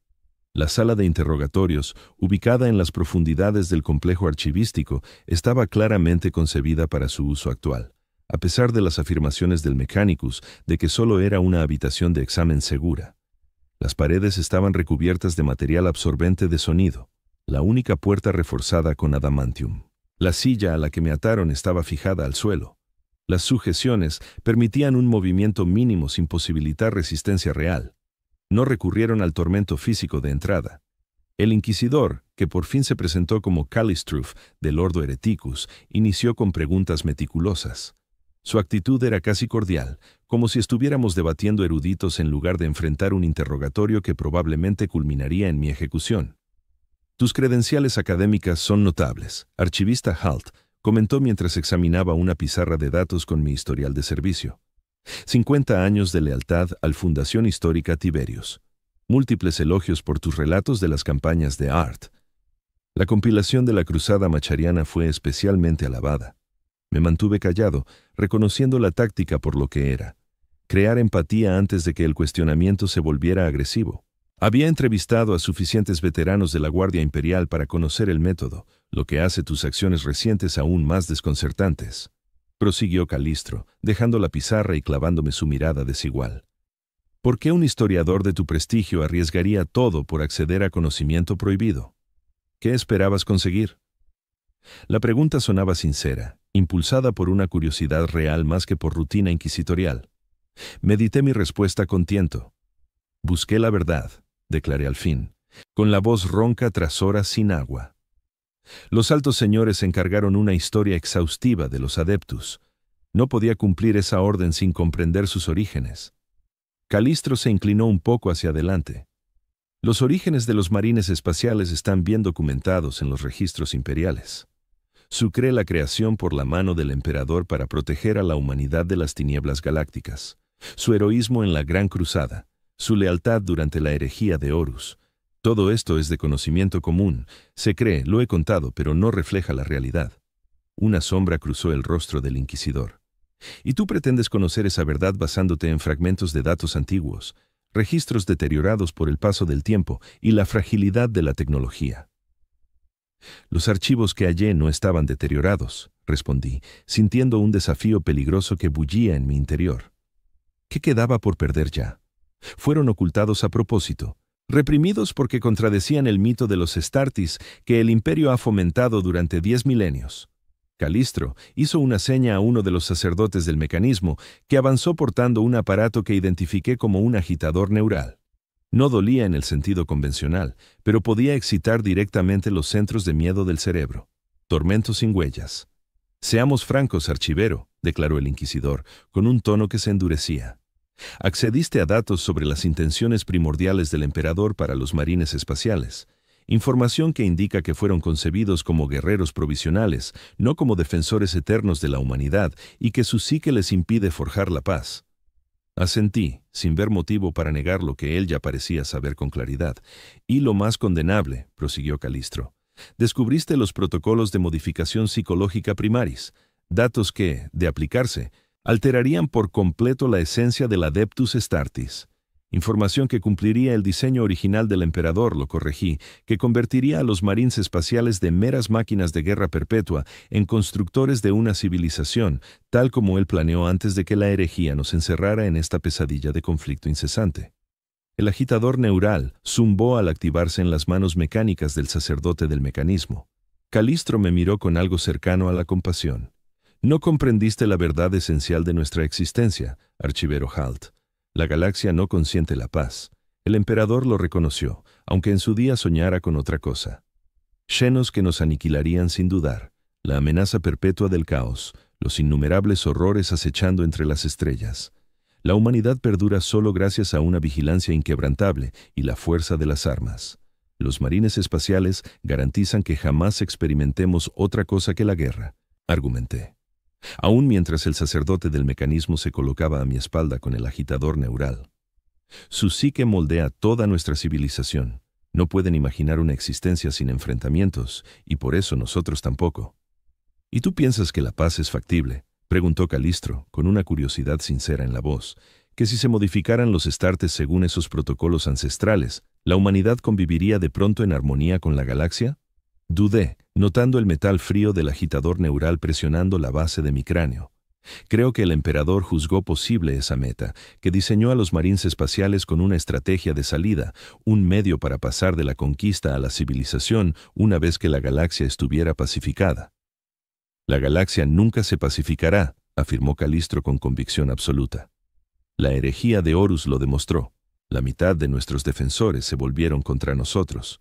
La sala de interrogatorios, ubicada en las profundidades del complejo archivístico, estaba claramente concebida para su uso actual, a pesar de las afirmaciones del Mechanicus de que solo era una habitación de examen segura. Las paredes estaban recubiertas de material absorbente de sonido, la única puerta reforzada con adamantium. La silla a la que me ataron estaba fijada al suelo. Las sujeciones permitían un movimiento mínimo sin posibilitar resistencia real. No recurrieron al tormento físico de entrada. El inquisidor, que por fin se presentó como Callistruf del Ordo Hereticus, inició con preguntas meticulosas. Su actitud era casi cordial, como si estuviéramos debatiendo eruditos en lugar de enfrentar un interrogatorio que probablemente culminaría en mi ejecución. Tus credenciales académicas son notables, archivista Halt, comentó mientras examinaba una pizarra de datos con mi historial de servicio. 50 años de lealtad al Fundación Histórica Tiberius. Múltiples elogios por tus relatos de las campañas de Art. La compilación de la Cruzada Machariana fue especialmente alabada. Me mantuve callado, reconociendo la táctica por lo que era. Crear empatía antes de que el cuestionamiento se volviera agresivo. Había entrevistado a suficientes veteranos de la Guardia Imperial para conocer el método, lo que hace tus acciones recientes aún más desconcertantes. Prosiguió Calistro, dejando la pizarra y clavándome su mirada desigual. ¿Por qué un historiador de tu prestigio arriesgaría todo por acceder a conocimiento prohibido? ¿Qué esperabas conseguir? La pregunta sonaba sincera, impulsada por una curiosidad real más que por rutina inquisitorial. Medité mi respuesta con tiento. Busqué la verdad, declaré al fin, con la voz ronca tras horas sin agua. Los altos señores encargaron una historia exhaustiva de los adeptus. No podía cumplir esa orden sin comprender sus orígenes. Calistro se inclinó un poco hacia adelante. Los orígenes de los marines espaciales están bien documentados en los registros imperiales. Sucre la creación por la mano del emperador para proteger a la humanidad de las tinieblas galácticas. Su heroísmo en la Gran Cruzada. Su lealtad durante la herejía de Horus. Todo esto es de conocimiento común. Se cree, lo he contado, pero no refleja la realidad. Una sombra cruzó el rostro del inquisidor. Y tú pretendes conocer esa verdad basándote en fragmentos de datos antiguos, registros deteriorados por el paso del tiempo y la fragilidad de la tecnología. Los archivos que hallé no estaban deteriorados, respondí, sintiendo un desafío peligroso que bullía en mi interior. ¿Qué quedaba por perder ya? Fueron ocultados a propósito, reprimidos porque contradecían el mito de los Astartes que el imperio ha fomentado durante 10 milenios. Calistro hizo una seña a uno de los sacerdotes del mecanismo, que avanzó portando un aparato que identifiqué como un agitador neural. No dolía en el sentido convencional, pero podía excitar directamente los centros de miedo del cerebro. Tormento sin huellas. Seamos francos, archivero, declaró el inquisidor, con un tono que se endurecía. Accediste a datos sobre las intenciones primordiales del emperador para los marines espaciales, información que indica que fueron concebidos como guerreros provisionales, no como defensores eternos de la humanidad, y que su psique les impide forjar la paz. Asentí, sin ver motivo para negar lo que él ya parecía saber con claridad. Y lo más condenable, prosiguió Calistro, descubriste los protocolos de modificación psicológica primaris, datos que, de aplicarse, alterarían por completo la esencia del Adeptus Astartes. Información que cumpliría el diseño original del emperador, lo corregí, que convertiría a los marines espaciales de meras máquinas de guerra perpetua en constructores de una civilización, tal como él planeó antes de que la herejía nos encerrara en esta pesadilla de conflicto incesante. El agitador neural zumbó al activarse en las manos mecánicas del sacerdote del mecanismo. Calistro me miró con algo cercano a la compasión. No comprendiste la verdad esencial de nuestra existencia, archivero Halt. La galaxia no consiente la paz. El emperador lo reconoció, aunque en su día soñara con otra cosa. Xenos que nos aniquilarían sin dudar, la amenaza perpetua del caos, los innumerables horrores acechando entre las estrellas. La humanidad perdura solo gracias a una vigilancia inquebrantable y la fuerza de las armas. Los marines espaciales garantizan que jamás experimentemos otra cosa que la guerra, argumenté. Aún mientras el sacerdote del mecanismo se colocaba a mi espalda con el agitador neural. Su psique moldea toda nuestra civilización. No pueden imaginar una existencia sin enfrentamientos, y por eso nosotros tampoco. ¿Y tú piensas que la paz es factible?, preguntó Calistro, con una curiosidad sincera en la voz, que si se modificaran los Astartes según esos protocolos ancestrales, ¿la humanidad conviviría de pronto en armonía con la galaxia? Dudé, notando el metal frío del agitador neural presionando la base de mi cráneo. Creo que el emperador juzgó posible esa meta, que diseñó a los marines espaciales con una estrategia de salida, un medio para pasar de la conquista a la civilización una vez que la galaxia estuviera pacificada. La galaxia nunca se pacificará, afirmó Calistro con convicción absoluta. La herejía de Horus lo demostró. La mitad de nuestros defensores se volvieron contra nosotros.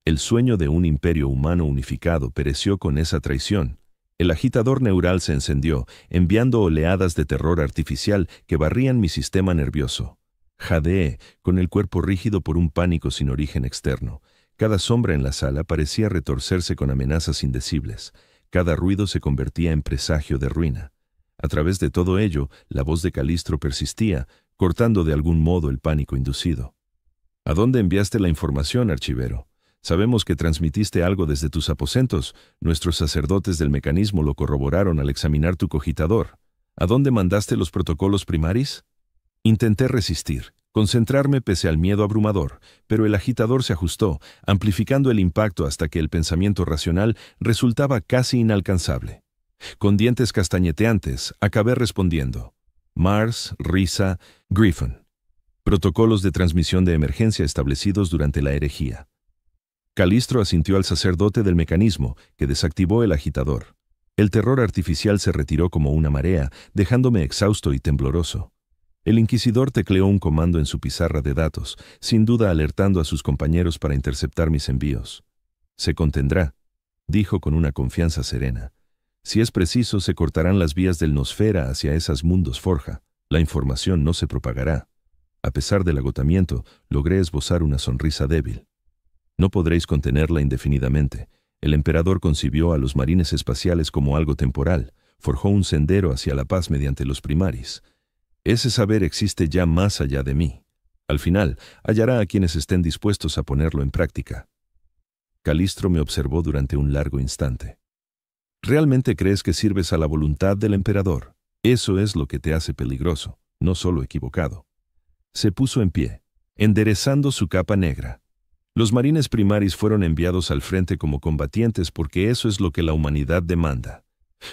El sueño de un imperio humano unificado pereció con esa traición. El agitador neural se encendió, enviando oleadas de terror artificial que barrían mi sistema nervioso. Jadeé, con el cuerpo rígido por un pánico sin origen externo. Cada sombra en la sala parecía retorcerse con amenazas indecibles. Cada ruido se convertía en presagio de ruina. A través de todo ello, la voz de Calistro persistía, cortando de algún modo el pánico inducido. ¿A dónde enviaste la información, archivero? Sabemos que transmitiste algo desde tus aposentos. Nuestros sacerdotes del mecanismo lo corroboraron al examinar tu cogitador. ¿A dónde mandaste los protocolos primaris? Intenté resistir, concentrarme pese al miedo abrumador, pero el agitador se ajustó, amplificando el impacto hasta que el pensamiento racional resultaba casi inalcanzable. Con dientes castañeteantes, acabé respondiendo. Mars, Risa, Griffin. Protocolos de transmisión de emergencia establecidos durante la herejía. Calistro asintió al sacerdote del mecanismo, que desactivó el agitador. El terror artificial se retiró como una marea, dejándome exhausto y tembloroso. El inquisidor tecleó un comando en su pizarra de datos, sin duda alertando a sus compañeros para interceptar mis envíos. Se contendrá, dijo con una confianza serena. Si es preciso, se cortarán las vías del Nosfera hacia esas mundos forja. La información no se propagará. A pesar del agotamiento, logré esbozar una sonrisa débil. No podréis contenerla indefinidamente. El emperador concibió a los marines espaciales como algo temporal, forjó un sendero hacia la paz mediante los primaris. Ese saber existe ya más allá de mí. Al final, hallará a quienes estén dispuestos a ponerlo en práctica. Calistro me observó durante un largo instante. ¿Realmente crees que sirves a la voluntad del emperador? Eso es lo que te hace peligroso, no solo equivocado. Se puso en pie, enderezando su capa negra. Los marines primaris fueron enviados al frente como combatientes porque eso es lo que la humanidad demanda.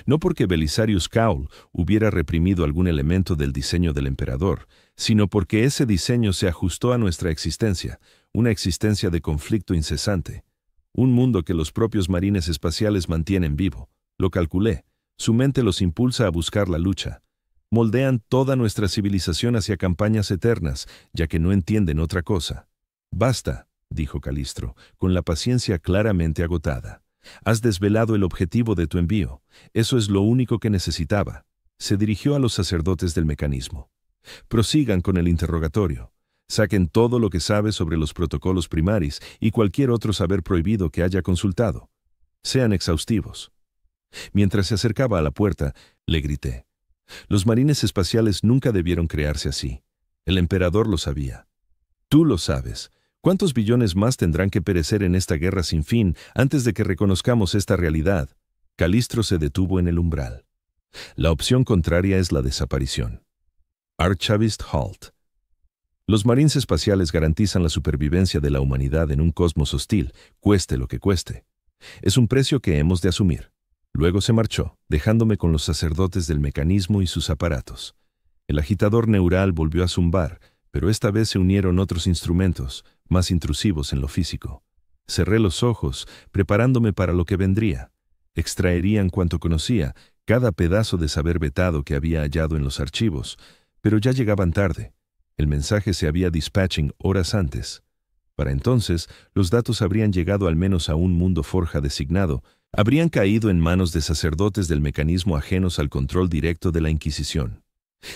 No porque Belisarius Caul hubiera reprimido algún elemento del diseño del emperador, sino porque ese diseño se ajustó a nuestra existencia, una existencia de conflicto incesante. Un mundo que los propios marines espaciales mantienen vivo. Lo calculé. Su mente los impulsa a buscar la lucha. Moldean toda nuestra civilización hacia campañas eternas, ya que no entienden otra cosa. Basta, dijo Calistro, con la paciencia claramente agotada. Has desvelado el objetivo de tu envío. Eso es lo único que necesitaba. Se dirigió a los sacerdotes del mecanismo. Prosigan con el interrogatorio. Saquen todo lo que sabe sobre los protocolos primaris y cualquier otro saber prohibido que haya consultado. Sean exhaustivos. Mientras se acercaba a la puerta, le grité. Los marines espaciales nunca debieron crearse así. El emperador lo sabía. Tú lo sabes. ¿Cuántos billones más tendrán que perecer en esta guerra sin fin antes de que reconozcamos esta realidad? Calistro se detuvo en el umbral. La opción contraria es la desaparición. Archivist Halt. Los marines espaciales garantizan la supervivencia de la humanidad en un cosmos hostil, cueste lo que cueste. Es un precio que hemos de asumir. Luego se marchó, dejándome con los sacerdotes del mecanismo y sus aparatos. El agitador neural volvió a zumbar, pero esta vez se unieron otros instrumentos, más intrusivos en lo físico. Cerré los ojos, preparándome para lo que vendría. Extraerían cuanto conocía, cada pedazo de saber vetado que había hallado en los archivos, pero ya llegaban tarde. El mensaje se había dispatching horas antes. Para entonces, los datos habrían llegado al menos a un mundo forja designado, habrían caído en manos de sacerdotes del mecanismo ajenos al control directo de la Inquisición.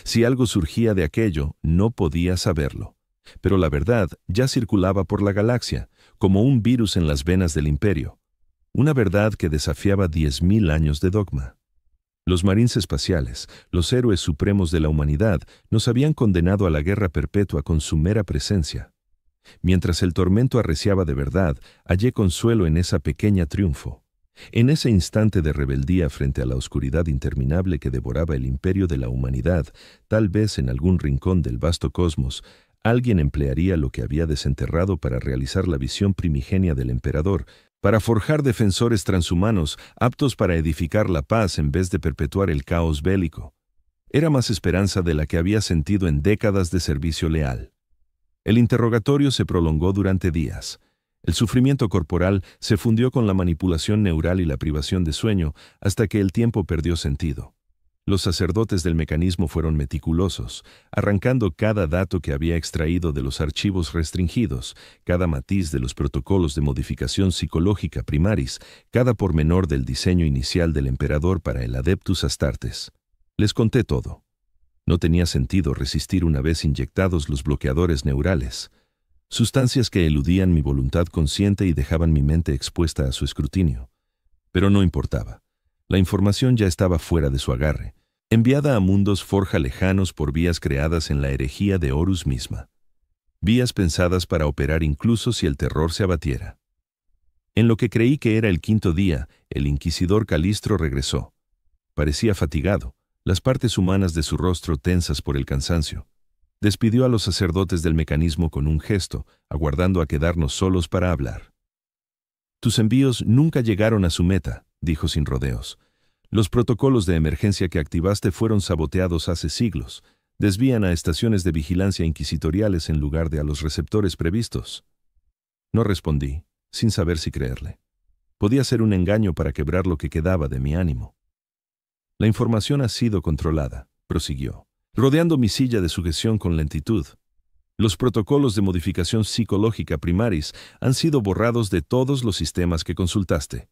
Si algo surgía de aquello, no podía saberlo. Pero la verdad ya circulaba por la galaxia, como un virus en las venas del Imperio. Una verdad que desafiaba 10.000 años de dogma. Los marines espaciales, los héroes supremos de la humanidad, nos habían condenado a la guerra perpetua con su mera presencia. Mientras el tormento arreciaba de verdad, hallé consuelo en esa pequeña triunfo. En ese instante de rebeldía frente a la oscuridad interminable que devoraba el imperio de la humanidad, tal vez en algún rincón del vasto cosmos, alguien emplearía lo que había desenterrado para realizar la visión primigenia del emperador, para forjar defensores transhumanos aptos para edificar la paz en vez de perpetuar el caos bélico. Era más esperanza de la que había sentido en décadas de servicio leal. El interrogatorio se prolongó durante días. El sufrimiento corporal se fundió con la manipulación neural y la privación de sueño hasta que el tiempo perdió sentido. Los sacerdotes del mecanismo fueron meticulosos, arrancando cada dato que había extraído de los archivos restringidos, cada matiz de los protocolos de modificación psicológica primaris, cada pormenor del diseño inicial del emperador para el Adeptus Astartes. Les conté todo. No tenía sentido resistir una vez inyectados los bloqueadores neurales, sustancias que eludían mi voluntad consciente y dejaban mi mente expuesta a su escrutinio. Pero no importaba. La información ya estaba fuera de su agarre, enviada a mundos forja lejanos por vías creadas en la herejía de Horus misma. Vías pensadas para operar incluso si el terror se abatiera. En lo que creí que era el quinto día, el inquisidor Calistro regresó. Parecía fatigado, las partes humanas de su rostro tensas por el cansancio. Despidió a los sacerdotes del mecanismo con un gesto, aguardando a quedarnos solos para hablar. «Tus envíos nunca llegaron a su meta», dijo sin rodeos. «Los protocolos de emergencia que activaste fueron saboteados hace siglos. Desvían a estaciones de vigilancia inquisitoriales en lugar de a los receptores previstos». No respondí, sin saber si creerle. Podía ser un engaño para quebrar lo que quedaba de mi ánimo. «La información ha sido controlada», prosiguió, rodeando mi silla de sujeción con lentitud. «Los protocolos de modificación psicológica primaris han sido borrados de todos los sistemas que consultaste.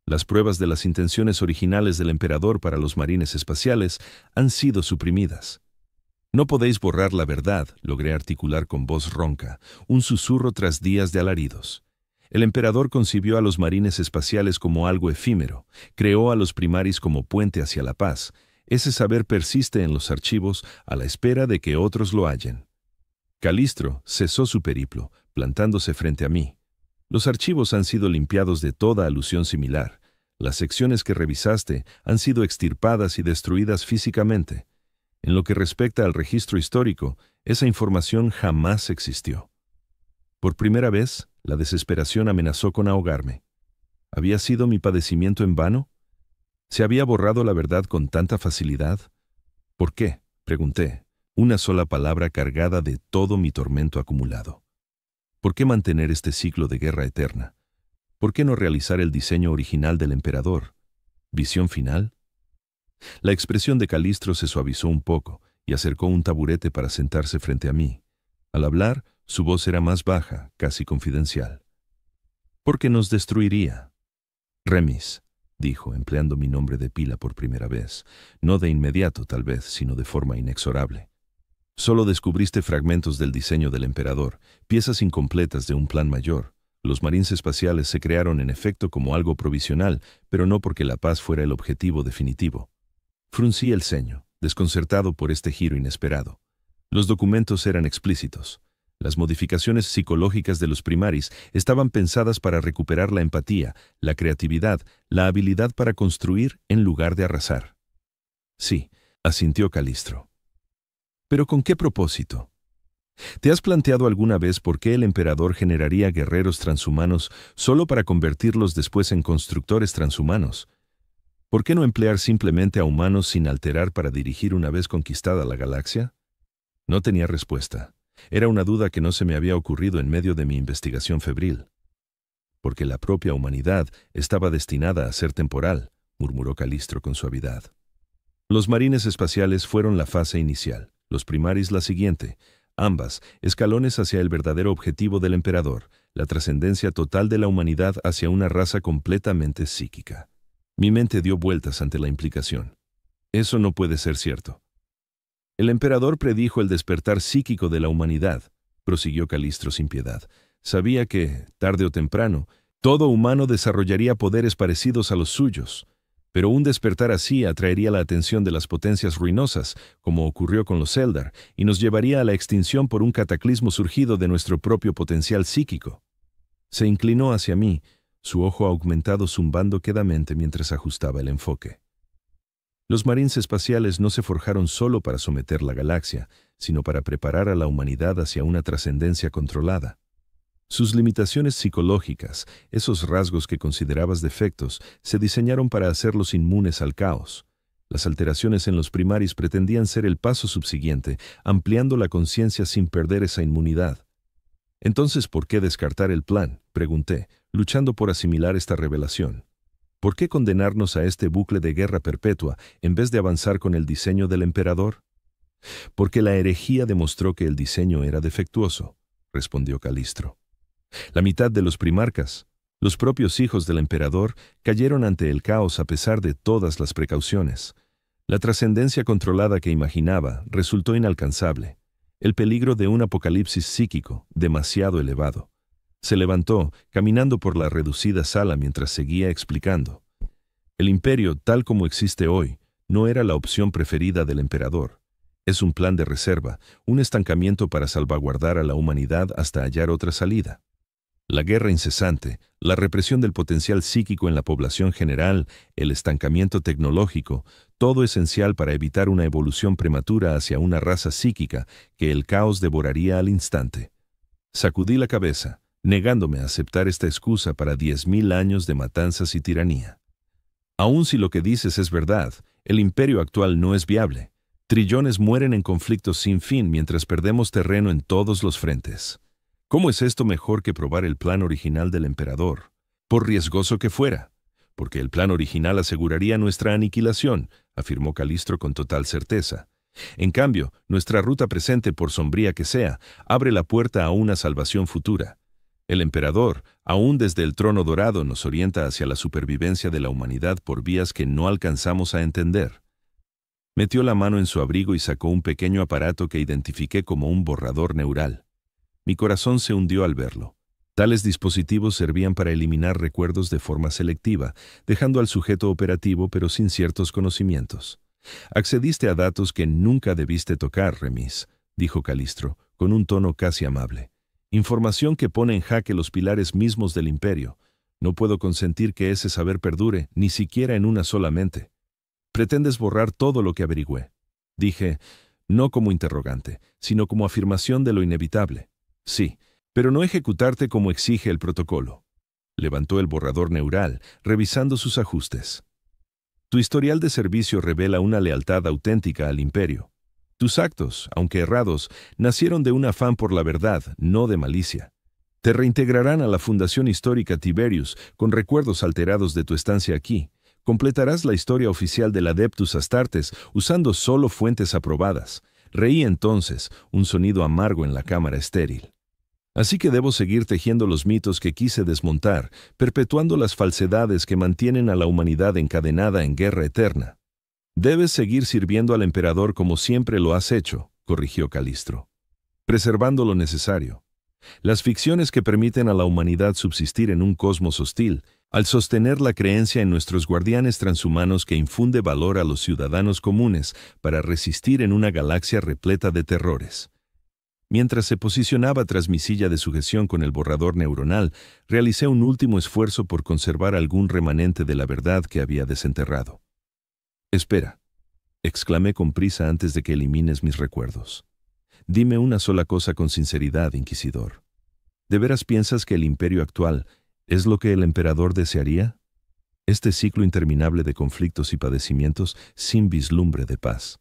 Las pruebas de las intenciones originales del emperador para los marines espaciales han sido suprimidas. No podéis borrar la verdad», logré articular con voz ronca, un susurro tras días de alaridos. El emperador concibió a los marines espaciales como algo efímero, creó a los primaris como puente hacia la paz. Ese saber persiste en los archivos a la espera de que otros lo hallen. Calistro cesó su periplo, plantándose frente a mí. Los archivos han sido limpiados de toda alusión similar. Las secciones que revisaste han sido extirpadas y destruidas físicamente. En lo que respecta al registro histórico, esa información jamás existió. Por primera vez, la desesperación amenazó con ahogarme. ¿Había sido mi padecimiento en vano? ¿Se había borrado la verdad con tanta facilidad? ¿Por qué?, pregunté, una sola palabra cargada de todo mi tormento acumulado. ¿Por qué mantener este ciclo de guerra eterna? ¿Por qué no realizar el diseño original del emperador? ¿Visión final? La expresión de Calistro se suavizó un poco y acercó un taburete para sentarse frente a mí. Al hablar, su voz era más baja, casi confidencial. ¿Por qué nos destruiría? Remis, dijo, empleando mi nombre de pila por primera vez, no de inmediato tal vez, sino de forma inexorable. Solo descubriste fragmentos del diseño del emperador, piezas incompletas de un plan mayor. Los marines espaciales se crearon en efecto como algo provisional, pero no porque la paz fuera el objetivo definitivo. Fruncí el ceño, desconcertado por este giro inesperado. Los documentos eran explícitos. Las modificaciones psicológicas de los primaris estaban pensadas para recuperar la empatía, la creatividad, la habilidad para construir en lugar de arrasar. Sí, asintió Calistro. ¿Pero con qué propósito? ¿Te has planteado alguna vez por qué el emperador generaría guerreros transhumanos solo para convertirlos después en constructores transhumanos? ¿Por qué no emplear simplemente a humanos sin alterar para dirigir una vez conquistada la galaxia? No tenía respuesta. Era una duda que no se me había ocurrido en medio de mi investigación febril. Porque la propia humanidad estaba destinada a ser temporal, murmuró Calistro con suavidad. Los marines espaciales fueron la fase inicial, los primaris la siguiente, ambas escalones hacia el verdadero objetivo del emperador, la trascendencia total de la humanidad hacia una raza completamente psíquica. Mi mente dio vueltas ante la implicación. Eso no puede ser cierto. El emperador predijo el despertar psíquico de la humanidad, prosiguió Calistro sin piedad. Sabía que, tarde o temprano, todo humano desarrollaría poderes parecidos a los suyos, pero un despertar así atraería la atención de las potencias ruinosas, como ocurrió con los Eldar, y nos llevaría a la extinción por un cataclismo surgido de nuestro propio potencial psíquico. Se inclinó hacia mí, su ojo aumentado zumbando quedamente mientras ajustaba el enfoque. Los marines espaciales no se forjaron solo para someter la galaxia, sino para preparar a la humanidad hacia una trascendencia controlada. Sus limitaciones psicológicas, esos rasgos que considerabas defectos, se diseñaron para hacerlos inmunes al caos. Las alteraciones en los primaris pretendían ser el paso subsiguiente, ampliando la conciencia sin perder esa inmunidad. Entonces, ¿por qué descartar el plan?, pregunté, luchando por asimilar esta revelación. ¿Por qué condenarnos a este bucle de guerra perpetua en vez de avanzar con el diseño del emperador? Porque la herejía demostró que el diseño era defectuoso, respondió Calistro. La mitad de los primarcas, los propios hijos del emperador, cayeron ante el caos a pesar de todas las precauciones. La trascendencia controlada que imaginaba resultó inalcanzable. El peligro de un apocalipsis psíquico, demasiado elevado. Se levantó, caminando por la reducida sala mientras seguía explicando. El imperio, tal como existe hoy, no era la opción preferida del emperador. Es un plan de reserva, un estancamiento para salvaguardar a la humanidad hasta hallar otra salida. La guerra incesante, la represión del potencial psíquico en la población general, el estancamiento tecnológico, todo esencial para evitar una evolución prematura hacia una raza psíquica que el caos devoraría al instante. Sacudí la cabeza, negándome a aceptar esta excusa para 10.000 años de matanzas y tiranía. Aun si lo que dices es verdad, el imperio actual no es viable. Trillones mueren en conflictos sin fin mientras perdemos terreno en todos los frentes. ¿Cómo es esto mejor que probar el plan original del emperador? Por riesgoso que fuera. Porque el plan original aseguraría nuestra aniquilación, afirmó Calistro con total certeza. En cambio, nuestra ruta presente, por sombría que sea, abre la puerta a una salvación futura. El emperador, aún desde el trono dorado, nos orienta hacia la supervivencia de la humanidad por vías que no alcanzamos a entender. Metió la mano en su abrigo y sacó un pequeño aparato que identifiqué como un borrador neural. Mi corazón se hundió al verlo. Tales dispositivos servían para eliminar recuerdos de forma selectiva, dejando al sujeto operativo pero sin ciertos conocimientos. Accediste a datos que nunca debiste tocar, Remis, dijo Calistro, con un tono casi amable. Información que pone en jaque los pilares mismos del imperio. No puedo consentir que ese saber perdure, ni siquiera en una sola mente. Pretendes borrar todo lo que averigüé. Dije, no como interrogante, sino como afirmación de lo inevitable. Sí, pero no ejecutarte como exige el protocolo. Levantó el borrador neural, revisando sus ajustes. Tu historial de servicio revela una lealtad auténtica al imperio. Tus actos, aunque errados, nacieron de un afán por la verdad, no de malicia. Te reintegrarán a la Fundación Histórica Tiberius con recuerdos alterados de tu estancia aquí. Completarás la historia oficial del Adeptus Astartes usando solo fuentes aprobadas. Reí entonces, un sonido amargo en la cámara estéril. Así que debo seguir tejiendo los mitos que quise desmontar, perpetuando las falsedades que mantienen a la humanidad encadenada en guerra eterna. Debes seguir sirviendo al emperador como siempre lo has hecho, corrigió Calistro, preservando lo necesario. Las ficciones que permiten a la humanidad subsistir en un cosmos hostil, al sostener la creencia en nuestros guardianes transhumanos que infunde valor a los ciudadanos comunes para resistir en una galaxia repleta de terrores. Mientras se posicionaba tras mi silla de sujeción con el borrador neuronal, realicé un último esfuerzo por conservar algún remanente de la verdad que había desenterrado. «Espera», exclamé con prisa antes de que elimines mis recuerdos. Dime una sola cosa con sinceridad, inquisidor. ¿De veras piensas que el imperio actual es lo que el emperador desearía? Este ciclo interminable de conflictos y padecimientos sin vislumbre de paz.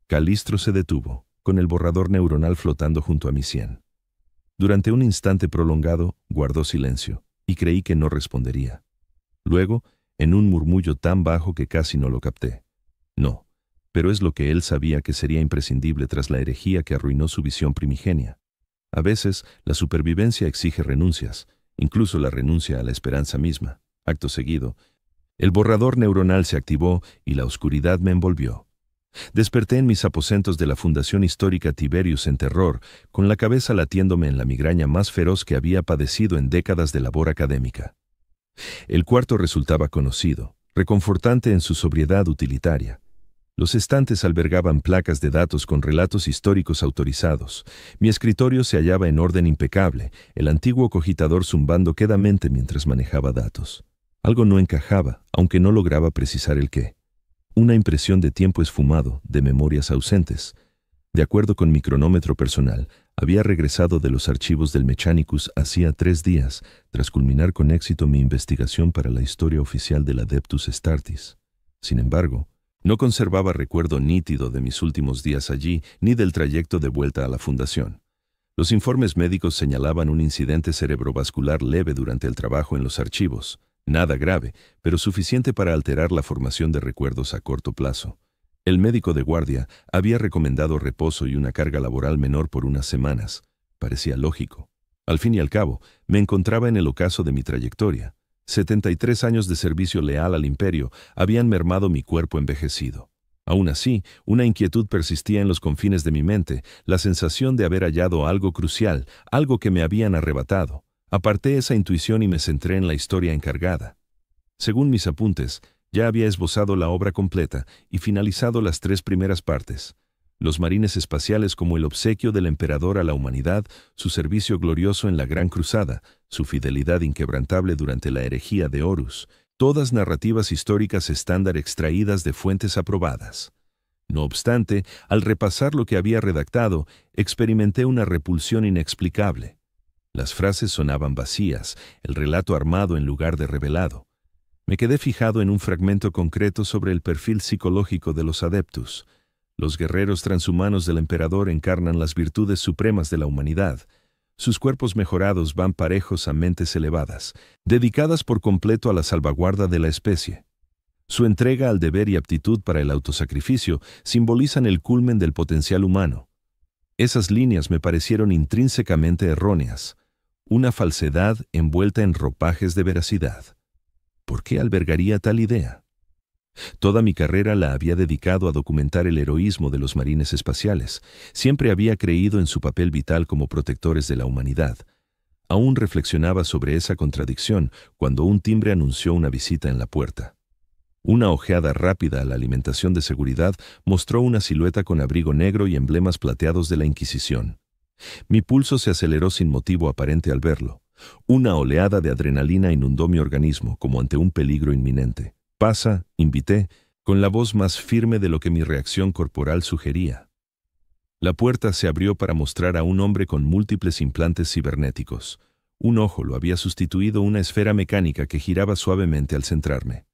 Calistro se detuvo, con el borrador neuronal flotando junto a mi sien. Durante un instante prolongado, guardó silencio, y creí que no respondería. Luego, en un murmullo tan bajo que casi no lo capté. No, pero es lo que él sabía que sería imprescindible tras la herejía que arruinó su visión primigenia. A veces, la supervivencia exige renuncias, incluso la renuncia a la esperanza misma. Acto seguido, el borrador neuronal se activó y la oscuridad me envolvió. Desperté en mis aposentos de la Fundación Histórica Tiberius en terror, con la cabeza latiéndome en la migraña más feroz que había padecido en décadas de labor académica. El cuarto resultaba conocido, reconfortante en su sobriedad utilitaria. Los estantes albergaban placas de datos con relatos históricos autorizados. Mi escritorio se hallaba en orden impecable, el antiguo cogitador zumbando quedamente mientras manejaba datos. Algo no encajaba, aunque no lograba precisar el qué. Una impresión de tiempo esfumado, de memorias ausentes. De acuerdo con mi cronómetro personal, había regresado de los archivos del Mechanicus hacía 3 días, tras culminar con éxito mi investigación para la historia oficial del Adeptus Astartes. Sin embargo, no conservaba recuerdo nítido de mis últimos días allí, ni del trayecto de vuelta a la fundación. Los informes médicos señalaban un incidente cerebrovascular leve durante el trabajo en los archivos. Nada grave, pero suficiente para alterar la formación de recuerdos a corto plazo. El médico de guardia había recomendado reposo y una carga laboral menor por unas semanas. Parecía lógico. Al fin y al cabo, me encontraba en el ocaso de mi trayectoria. 73 años de servicio leal al imperio habían mermado mi cuerpo envejecido. Aún así, una inquietud persistía en los confines de mi mente, la sensación de haber hallado algo crucial, algo que me habían arrebatado. Aparté esa intuición y me centré en la historia encargada. Según mis apuntes, ya había esbozado la obra completa y finalizado las 3 primeras partes. Los marines espaciales como el obsequio del emperador a la humanidad, su servicio glorioso en la Gran Cruzada, su fidelidad inquebrantable durante la herejía de Horus, todas narrativas históricas estándar extraídas de fuentes aprobadas. No obstante, al repasar lo que había redactado, experimenté una repulsión inexplicable. Las frases sonaban vacías, el relato armado en lugar de revelado. Me quedé fijado en un fragmento concreto sobre el perfil psicológico de los adeptus. Los guerreros transhumanos del emperador encarnan las virtudes supremas de la humanidad. Sus cuerpos mejorados van parejos a mentes elevadas, dedicadas por completo a la salvaguarda de la especie. Su entrega al deber y aptitud para el autosacrificio simbolizan el culmen del potencial humano. Esas líneas me parecieron intrínsecamente erróneas. Una falsedad envuelta en ropajes de veracidad. ¿Por qué albergaría tal idea? Toda mi carrera la había dedicado a documentar el heroísmo de los marines espaciales. Siempre había creído en su papel vital como protectores de la humanidad. Aún reflexionaba sobre esa contradicción cuando un timbre anunció una visita en la puerta. Una ojeada rápida a la alimentación de seguridad mostró una silueta con abrigo negro y emblemas plateados de la Inquisición. Mi pulso se aceleró sin motivo aparente al verlo. Una oleada de adrenalina inundó mi organismo como ante un peligro inminente. «Pasa», invité, con la voz más firme de lo que mi reacción corporal sugería. La puerta se abrió para mostrar a un hombre con múltiples implantes cibernéticos. Un ojo lo había sustituido una esfera mecánica que giraba suavemente al centrarme.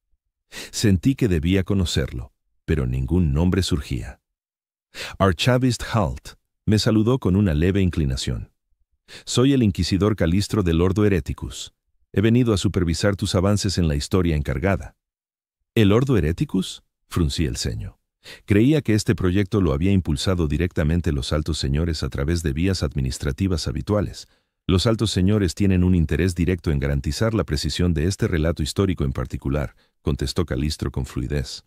Sentí que debía conocerlo, pero ningún nombre surgía. Archavist Halt me saludó con una leve inclinación. «Soy el inquisidor Calistro del Ordo Hereticus. He venido a supervisar tus avances en la historia encargada». ¿El Ordo Hereticus? Fruncí el ceño. Creía que este proyecto lo había impulsado directamente los altos señores a través de vías administrativas habituales. Los altos señores tienen un interés directo en garantizar la precisión de este relato histórico en particular, contestó Calistro con fluidez.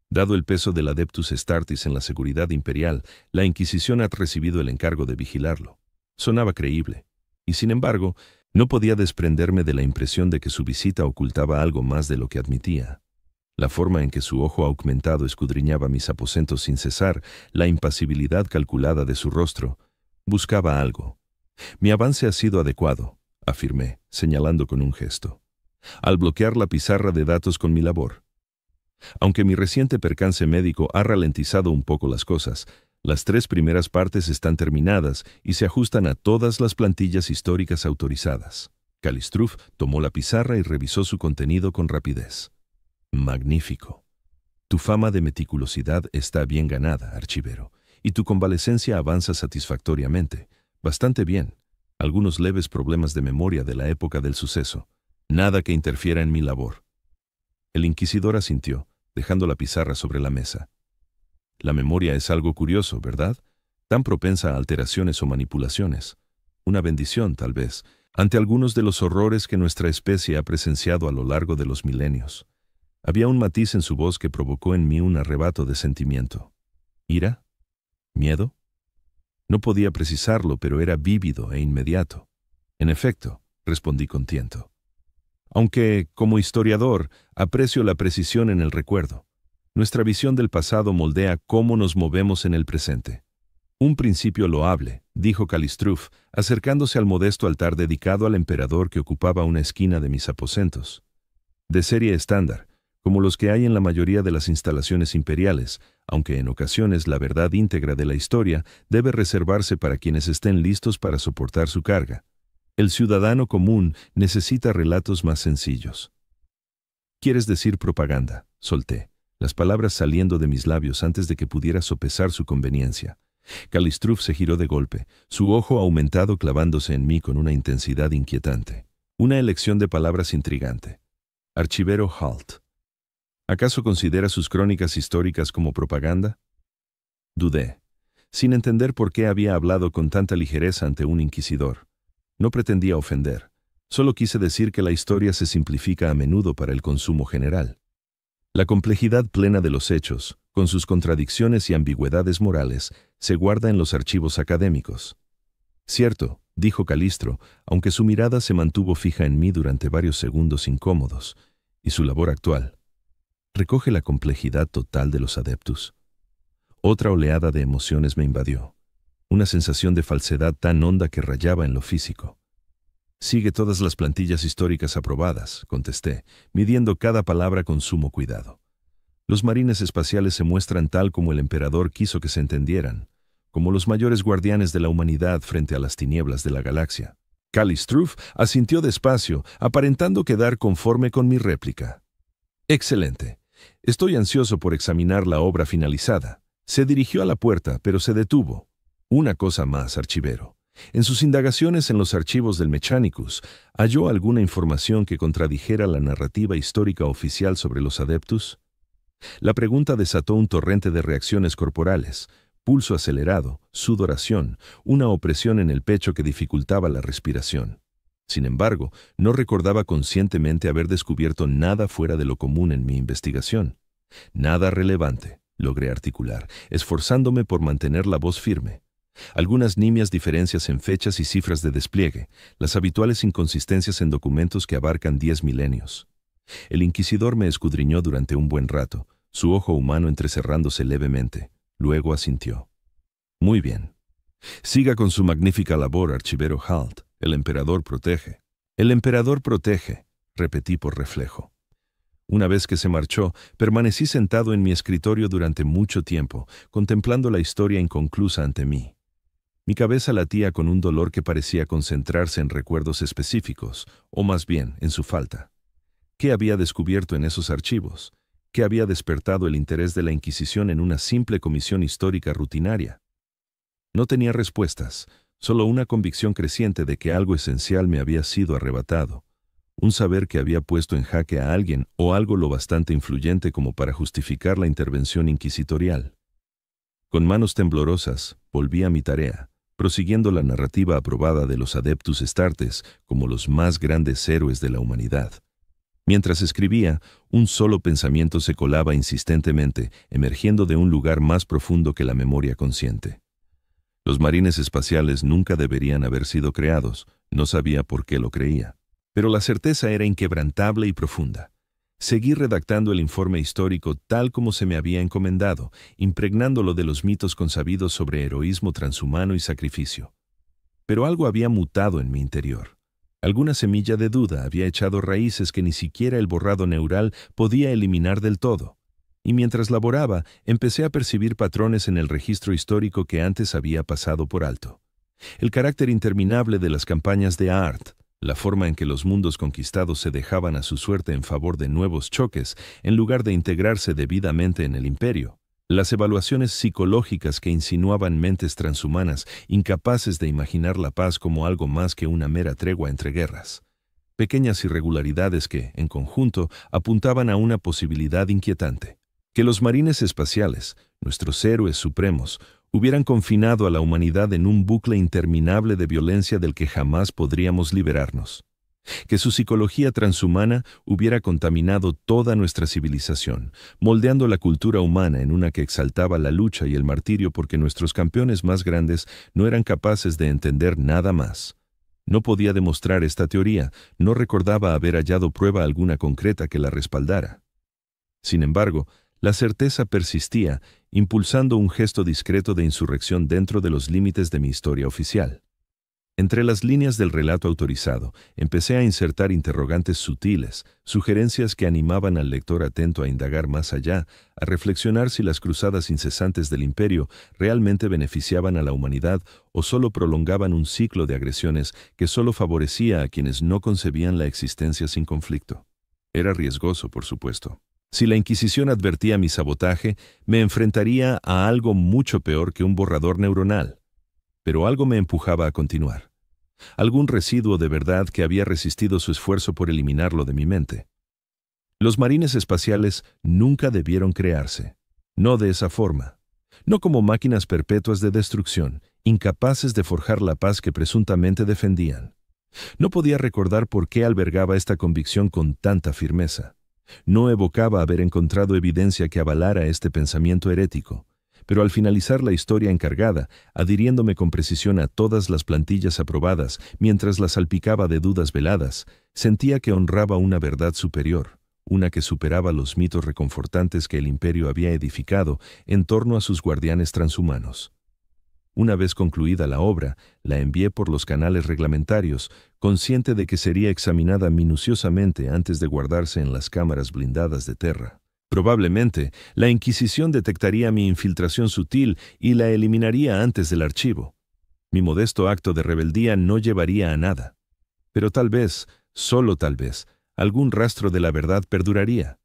Dado el peso del Adeptus Astartes en la seguridad imperial, la Inquisición ha recibido el encargo de vigilarlo. Sonaba creíble, y sin embargo, no podía desprenderme de la impresión de que su visita ocultaba algo más de lo que admitía. La forma en que su ojo aumentado escudriñaba mis aposentos sin cesar, la impasibilidad calculada de su rostro, buscaba algo. «Mi avance ha sido adecuado», afirmé, señalando con un gesto, al bloquear la pizarra de datos con mi labor. Aunque mi reciente percance médico ha ralentizado un poco las cosas, Las 3 primeras partes están terminadas y se ajustan a todas las plantillas históricas autorizadas. Kalistruff tomó la pizarra y revisó su contenido con rapidez. Magnífico. Tu fama de meticulosidad está bien ganada, archivero, y tu convalecencia avanza satisfactoriamente. Bastante bien. Algunos leves problemas de memoria de la época del suceso. Nada que interfiera en mi labor. El inquisidor asintió, dejando la pizarra sobre la mesa. La memoria es algo curioso, ¿verdad? Tan propensa a alteraciones o manipulaciones. Una bendición, tal vez, ante algunos de los horrores que nuestra especie ha presenciado a lo largo de los milenios. Había un matiz en su voz que provocó en mí un arrebato de sentimiento. ¿Ira? ¿Miedo? No podía precisarlo, pero era vívido e inmediato. En efecto, respondí con tiento. Aunque, como historiador, aprecio la precisión en el recuerdo. Nuestra visión del pasado moldea cómo nos movemos en el presente. Un principio loable, dijo Kalistruff, acercándose al modesto altar dedicado al emperador que ocupaba una esquina de mis aposentos. De serie estándar, como los que hay en la mayoría de las instalaciones imperiales, aunque en ocasiones la verdad íntegra de la historia debe reservarse para quienes estén listos para soportar su carga. El ciudadano común necesita relatos más sencillos. ¿Quieres decir propaganda?, solté, las palabras saliendo de mis labios antes de que pudiera sopesar su conveniencia. Kalistruff se giró de golpe, su ojo aumentado clavándose en mí con una intensidad inquietante. Una elección de palabras intrigante. Archivero Halt. ¿Acaso considera sus crónicas históricas como propaganda? Dudé, sin entender por qué había hablado con tanta ligereza ante un inquisidor. No pretendía ofender, solo quise decir que la historia se simplifica a menudo para el consumo general. La complejidad plena de los hechos, con sus contradicciones y ambigüedades morales, se guarda en los archivos académicos. Cierto, dijo Calistro, aunque su mirada se mantuvo fija en mí durante varios segundos incómodos, y su labor actual. ¿Recoge la complejidad total de los adeptus? Otra oleada de emociones me invadió, una sensación de falsedad tan honda que rayaba en lo físico. Sigue todas las plantillas históricas aprobadas, contesté, midiendo cada palabra con sumo cuidado. Los marines espaciales se muestran tal como el emperador quiso que se entendieran, como los mayores guardianes de la humanidad frente a las tinieblas de la galaxia. Kalistruff asintió despacio, aparentando quedar conforme con mi réplica. Excelente. Estoy ansioso por examinar la obra finalizada. Se dirigió a la puerta, pero se detuvo. Una cosa más, archivero. En sus indagaciones en los archivos del Mechanicus, ¿halló alguna información que contradijera la narrativa histórica oficial sobre los adeptus? La pregunta desató un torrente de reacciones corporales, pulso acelerado, sudoración, una opresión en el pecho que dificultaba la respiración. Sin embargo, no recordaba conscientemente haber descubierto nada fuera de lo común en mi investigación. Nada relevante, logré articular, esforzándome por mantener la voz firme. Algunas nimias diferencias en fechas y cifras de despliegue, las habituales inconsistencias en documentos que abarcan 10 milenios. El inquisidor me escudriñó durante un buen rato, su ojo humano entrecerrándose levemente. Luego asintió. Muy bien. Siga con su magnífica labor, archivero Halt. El emperador protege. El emperador protege, repetí por reflejo. Una vez que se marchó, permanecí sentado en mi escritorio durante mucho tiempo, contemplando la historia inconclusa ante mí. Mi cabeza latía con un dolor que parecía concentrarse en recuerdos específicos, o más bien, en su falta. ¿Qué había descubierto en esos archivos? ¿Qué había despertado el interés de la Inquisición en una simple comisión histórica rutinaria? No tenía respuestas, solo una convicción creciente de que algo esencial me había sido arrebatado, un saber que había puesto en jaque a alguien o algo lo bastante influyente como para justificar la intervención inquisitorial. Con manos temblorosas, volví a mi tarea, prosiguiendo la narrativa aprobada de los Adeptus Astartes como los más grandes héroes de la humanidad. Mientras escribía, un solo pensamiento se colaba insistentemente, emergiendo de un lugar más profundo que la memoria consciente. Los marines espaciales nunca deberían haber sido creados, no sabía por qué lo creía. Pero la certeza era inquebrantable y profunda. Seguí redactando el informe histórico tal como se me había encomendado, impregnándolo de los mitos consabidos sobre heroísmo transhumano y sacrificio. Pero algo había mutado en mi interior. Alguna semilla de duda había echado raíces que ni siquiera el borrado neural podía eliminar del todo. y mientras laboraba, empecé a percibir patrones en el registro histórico que antes había pasado por alto. El carácter interminable de las campañas de Art, la forma en que los mundos conquistados se dejaban a su suerte en favor de nuevos choques, en lugar de integrarse debidamente en el imperio. Las evaluaciones psicológicas que insinuaban mentes transhumanas, incapaces de imaginar la paz como algo más que una mera tregua entre guerras. Pequeñas irregularidades que, en conjunto, apuntaban a una posibilidad inquietante. Que los marines espaciales, nuestros héroes supremos, hubieran confinado a la humanidad en un bucle interminable de violencia del que jamás podríamos liberarnos. Que su psicología transhumana hubiera contaminado toda nuestra civilización, moldeando la cultura humana en una que exaltaba la lucha y el martirio porque nuestros campeones más grandes no eran capaces de entender nada más. No podía demostrar esta teoría, no recordaba haber hallado prueba alguna concreta que la respaldara. Sin embargo, la certeza persistía, impulsando un gesto discreto de insurrección dentro de los límites de mi historia oficial. Entre las líneas del relato autorizado, empecé a insertar interrogantes sutiles, sugerencias que animaban al lector atento a indagar más allá, a reflexionar si las cruzadas incesantes del imperio realmente beneficiaban a la humanidad o solo prolongaban un ciclo de agresiones que solo favorecía a quienes no concebían la existencia sin conflicto. Era riesgoso, por supuesto. Si la Inquisición advertía mi sabotaje, me enfrentaría a algo mucho peor que un borrador neuronal. Pero algo me empujaba a continuar. Algún residuo de verdad que había resistido su esfuerzo por eliminarlo de mi mente. Los marines espaciales nunca debieron crearse. No de esa forma. No como máquinas perpetuas de destrucción, incapaces de forjar la paz que presuntamente defendían. No podía recordar por qué albergaba esta convicción con tanta firmeza. No evocaba haber encontrado evidencia que avalara este pensamiento herético. Pero al finalizar la historia encargada, adhiriéndome con precisión a todas las plantillas aprobadas, mientras las salpicaba de dudas veladas, sentía que honraba una verdad superior, una que superaba los mitos reconfortantes que el imperio había edificado en torno a sus guardianes transhumanos. Una vez concluida la obra, la envié por los canales reglamentarios, consciente de que sería examinada minuciosamente antes de guardarse en las cámaras blindadas de Terra. Probablemente, la Inquisición detectaría mi infiltración sutil y la eliminaría antes del archivo. Mi modesto acto de rebeldía no llevaría a nada. Pero tal vez, solo tal vez, algún rastro de la verdad perduraría.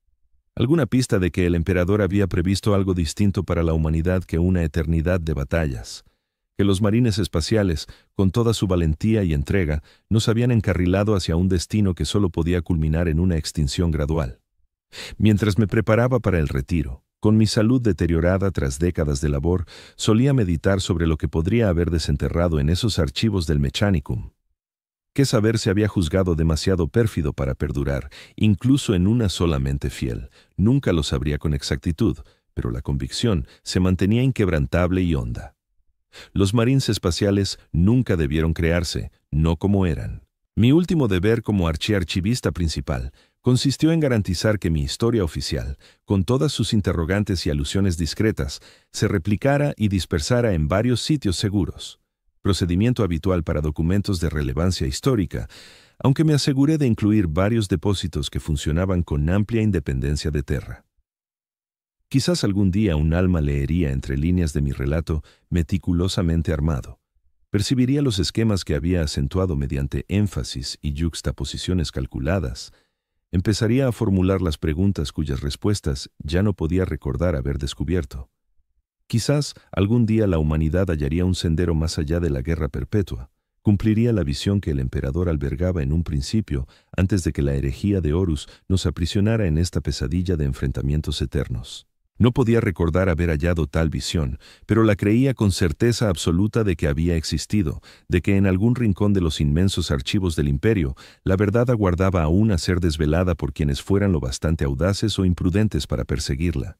Alguna pista de que el emperador había previsto algo distinto para la humanidad que una eternidad de batallas. Que los marines espaciales, con toda su valentía y entrega, nos habían encarrilado hacia un destino que solo podía culminar en una extinción gradual. Mientras me preparaba para el retiro, con mi salud deteriorada tras décadas de labor, solía meditar sobre lo que podría haber desenterrado en esos archivos del Mechanicum. Qué saber se había juzgado demasiado pérfido para perdurar, incluso en una sola mente fiel. Nunca lo sabría con exactitud, pero la convicción se mantenía inquebrantable y honda. Los marines espaciales nunca debieron crearse, no como eran. Mi último deber como archivista principal consistió en garantizar que mi historia oficial, con todas sus interrogantes y alusiones discretas, se replicara y dispersara en varios sitios seguros, procedimiento habitual para documentos de relevancia histórica, aunque me aseguré de incluir varios depósitos que funcionaban con amplia independencia de Terra. Quizás algún día un alma leería entre líneas de mi relato meticulosamente armado. Percibiría los esquemas que había acentuado mediante énfasis y yuxtaposiciones calculadas. Empezaría a formular las preguntas cuyas respuestas ya no podía recordar haber descubierto. Quizás algún día la humanidad hallaría un sendero más allá de la guerra perpetua. Cumpliría la visión que el emperador albergaba en un principio antes de que la herejía de Horus nos aprisionara en esta pesadilla de enfrentamientos eternos. No podía recordar haber hallado tal visión, pero la creía con certeza absoluta de que había existido, de que en algún rincón de los inmensos archivos del imperio, la verdad aguardaba aún a ser desvelada por quienes fueran lo bastante audaces o imprudentes para perseguirla.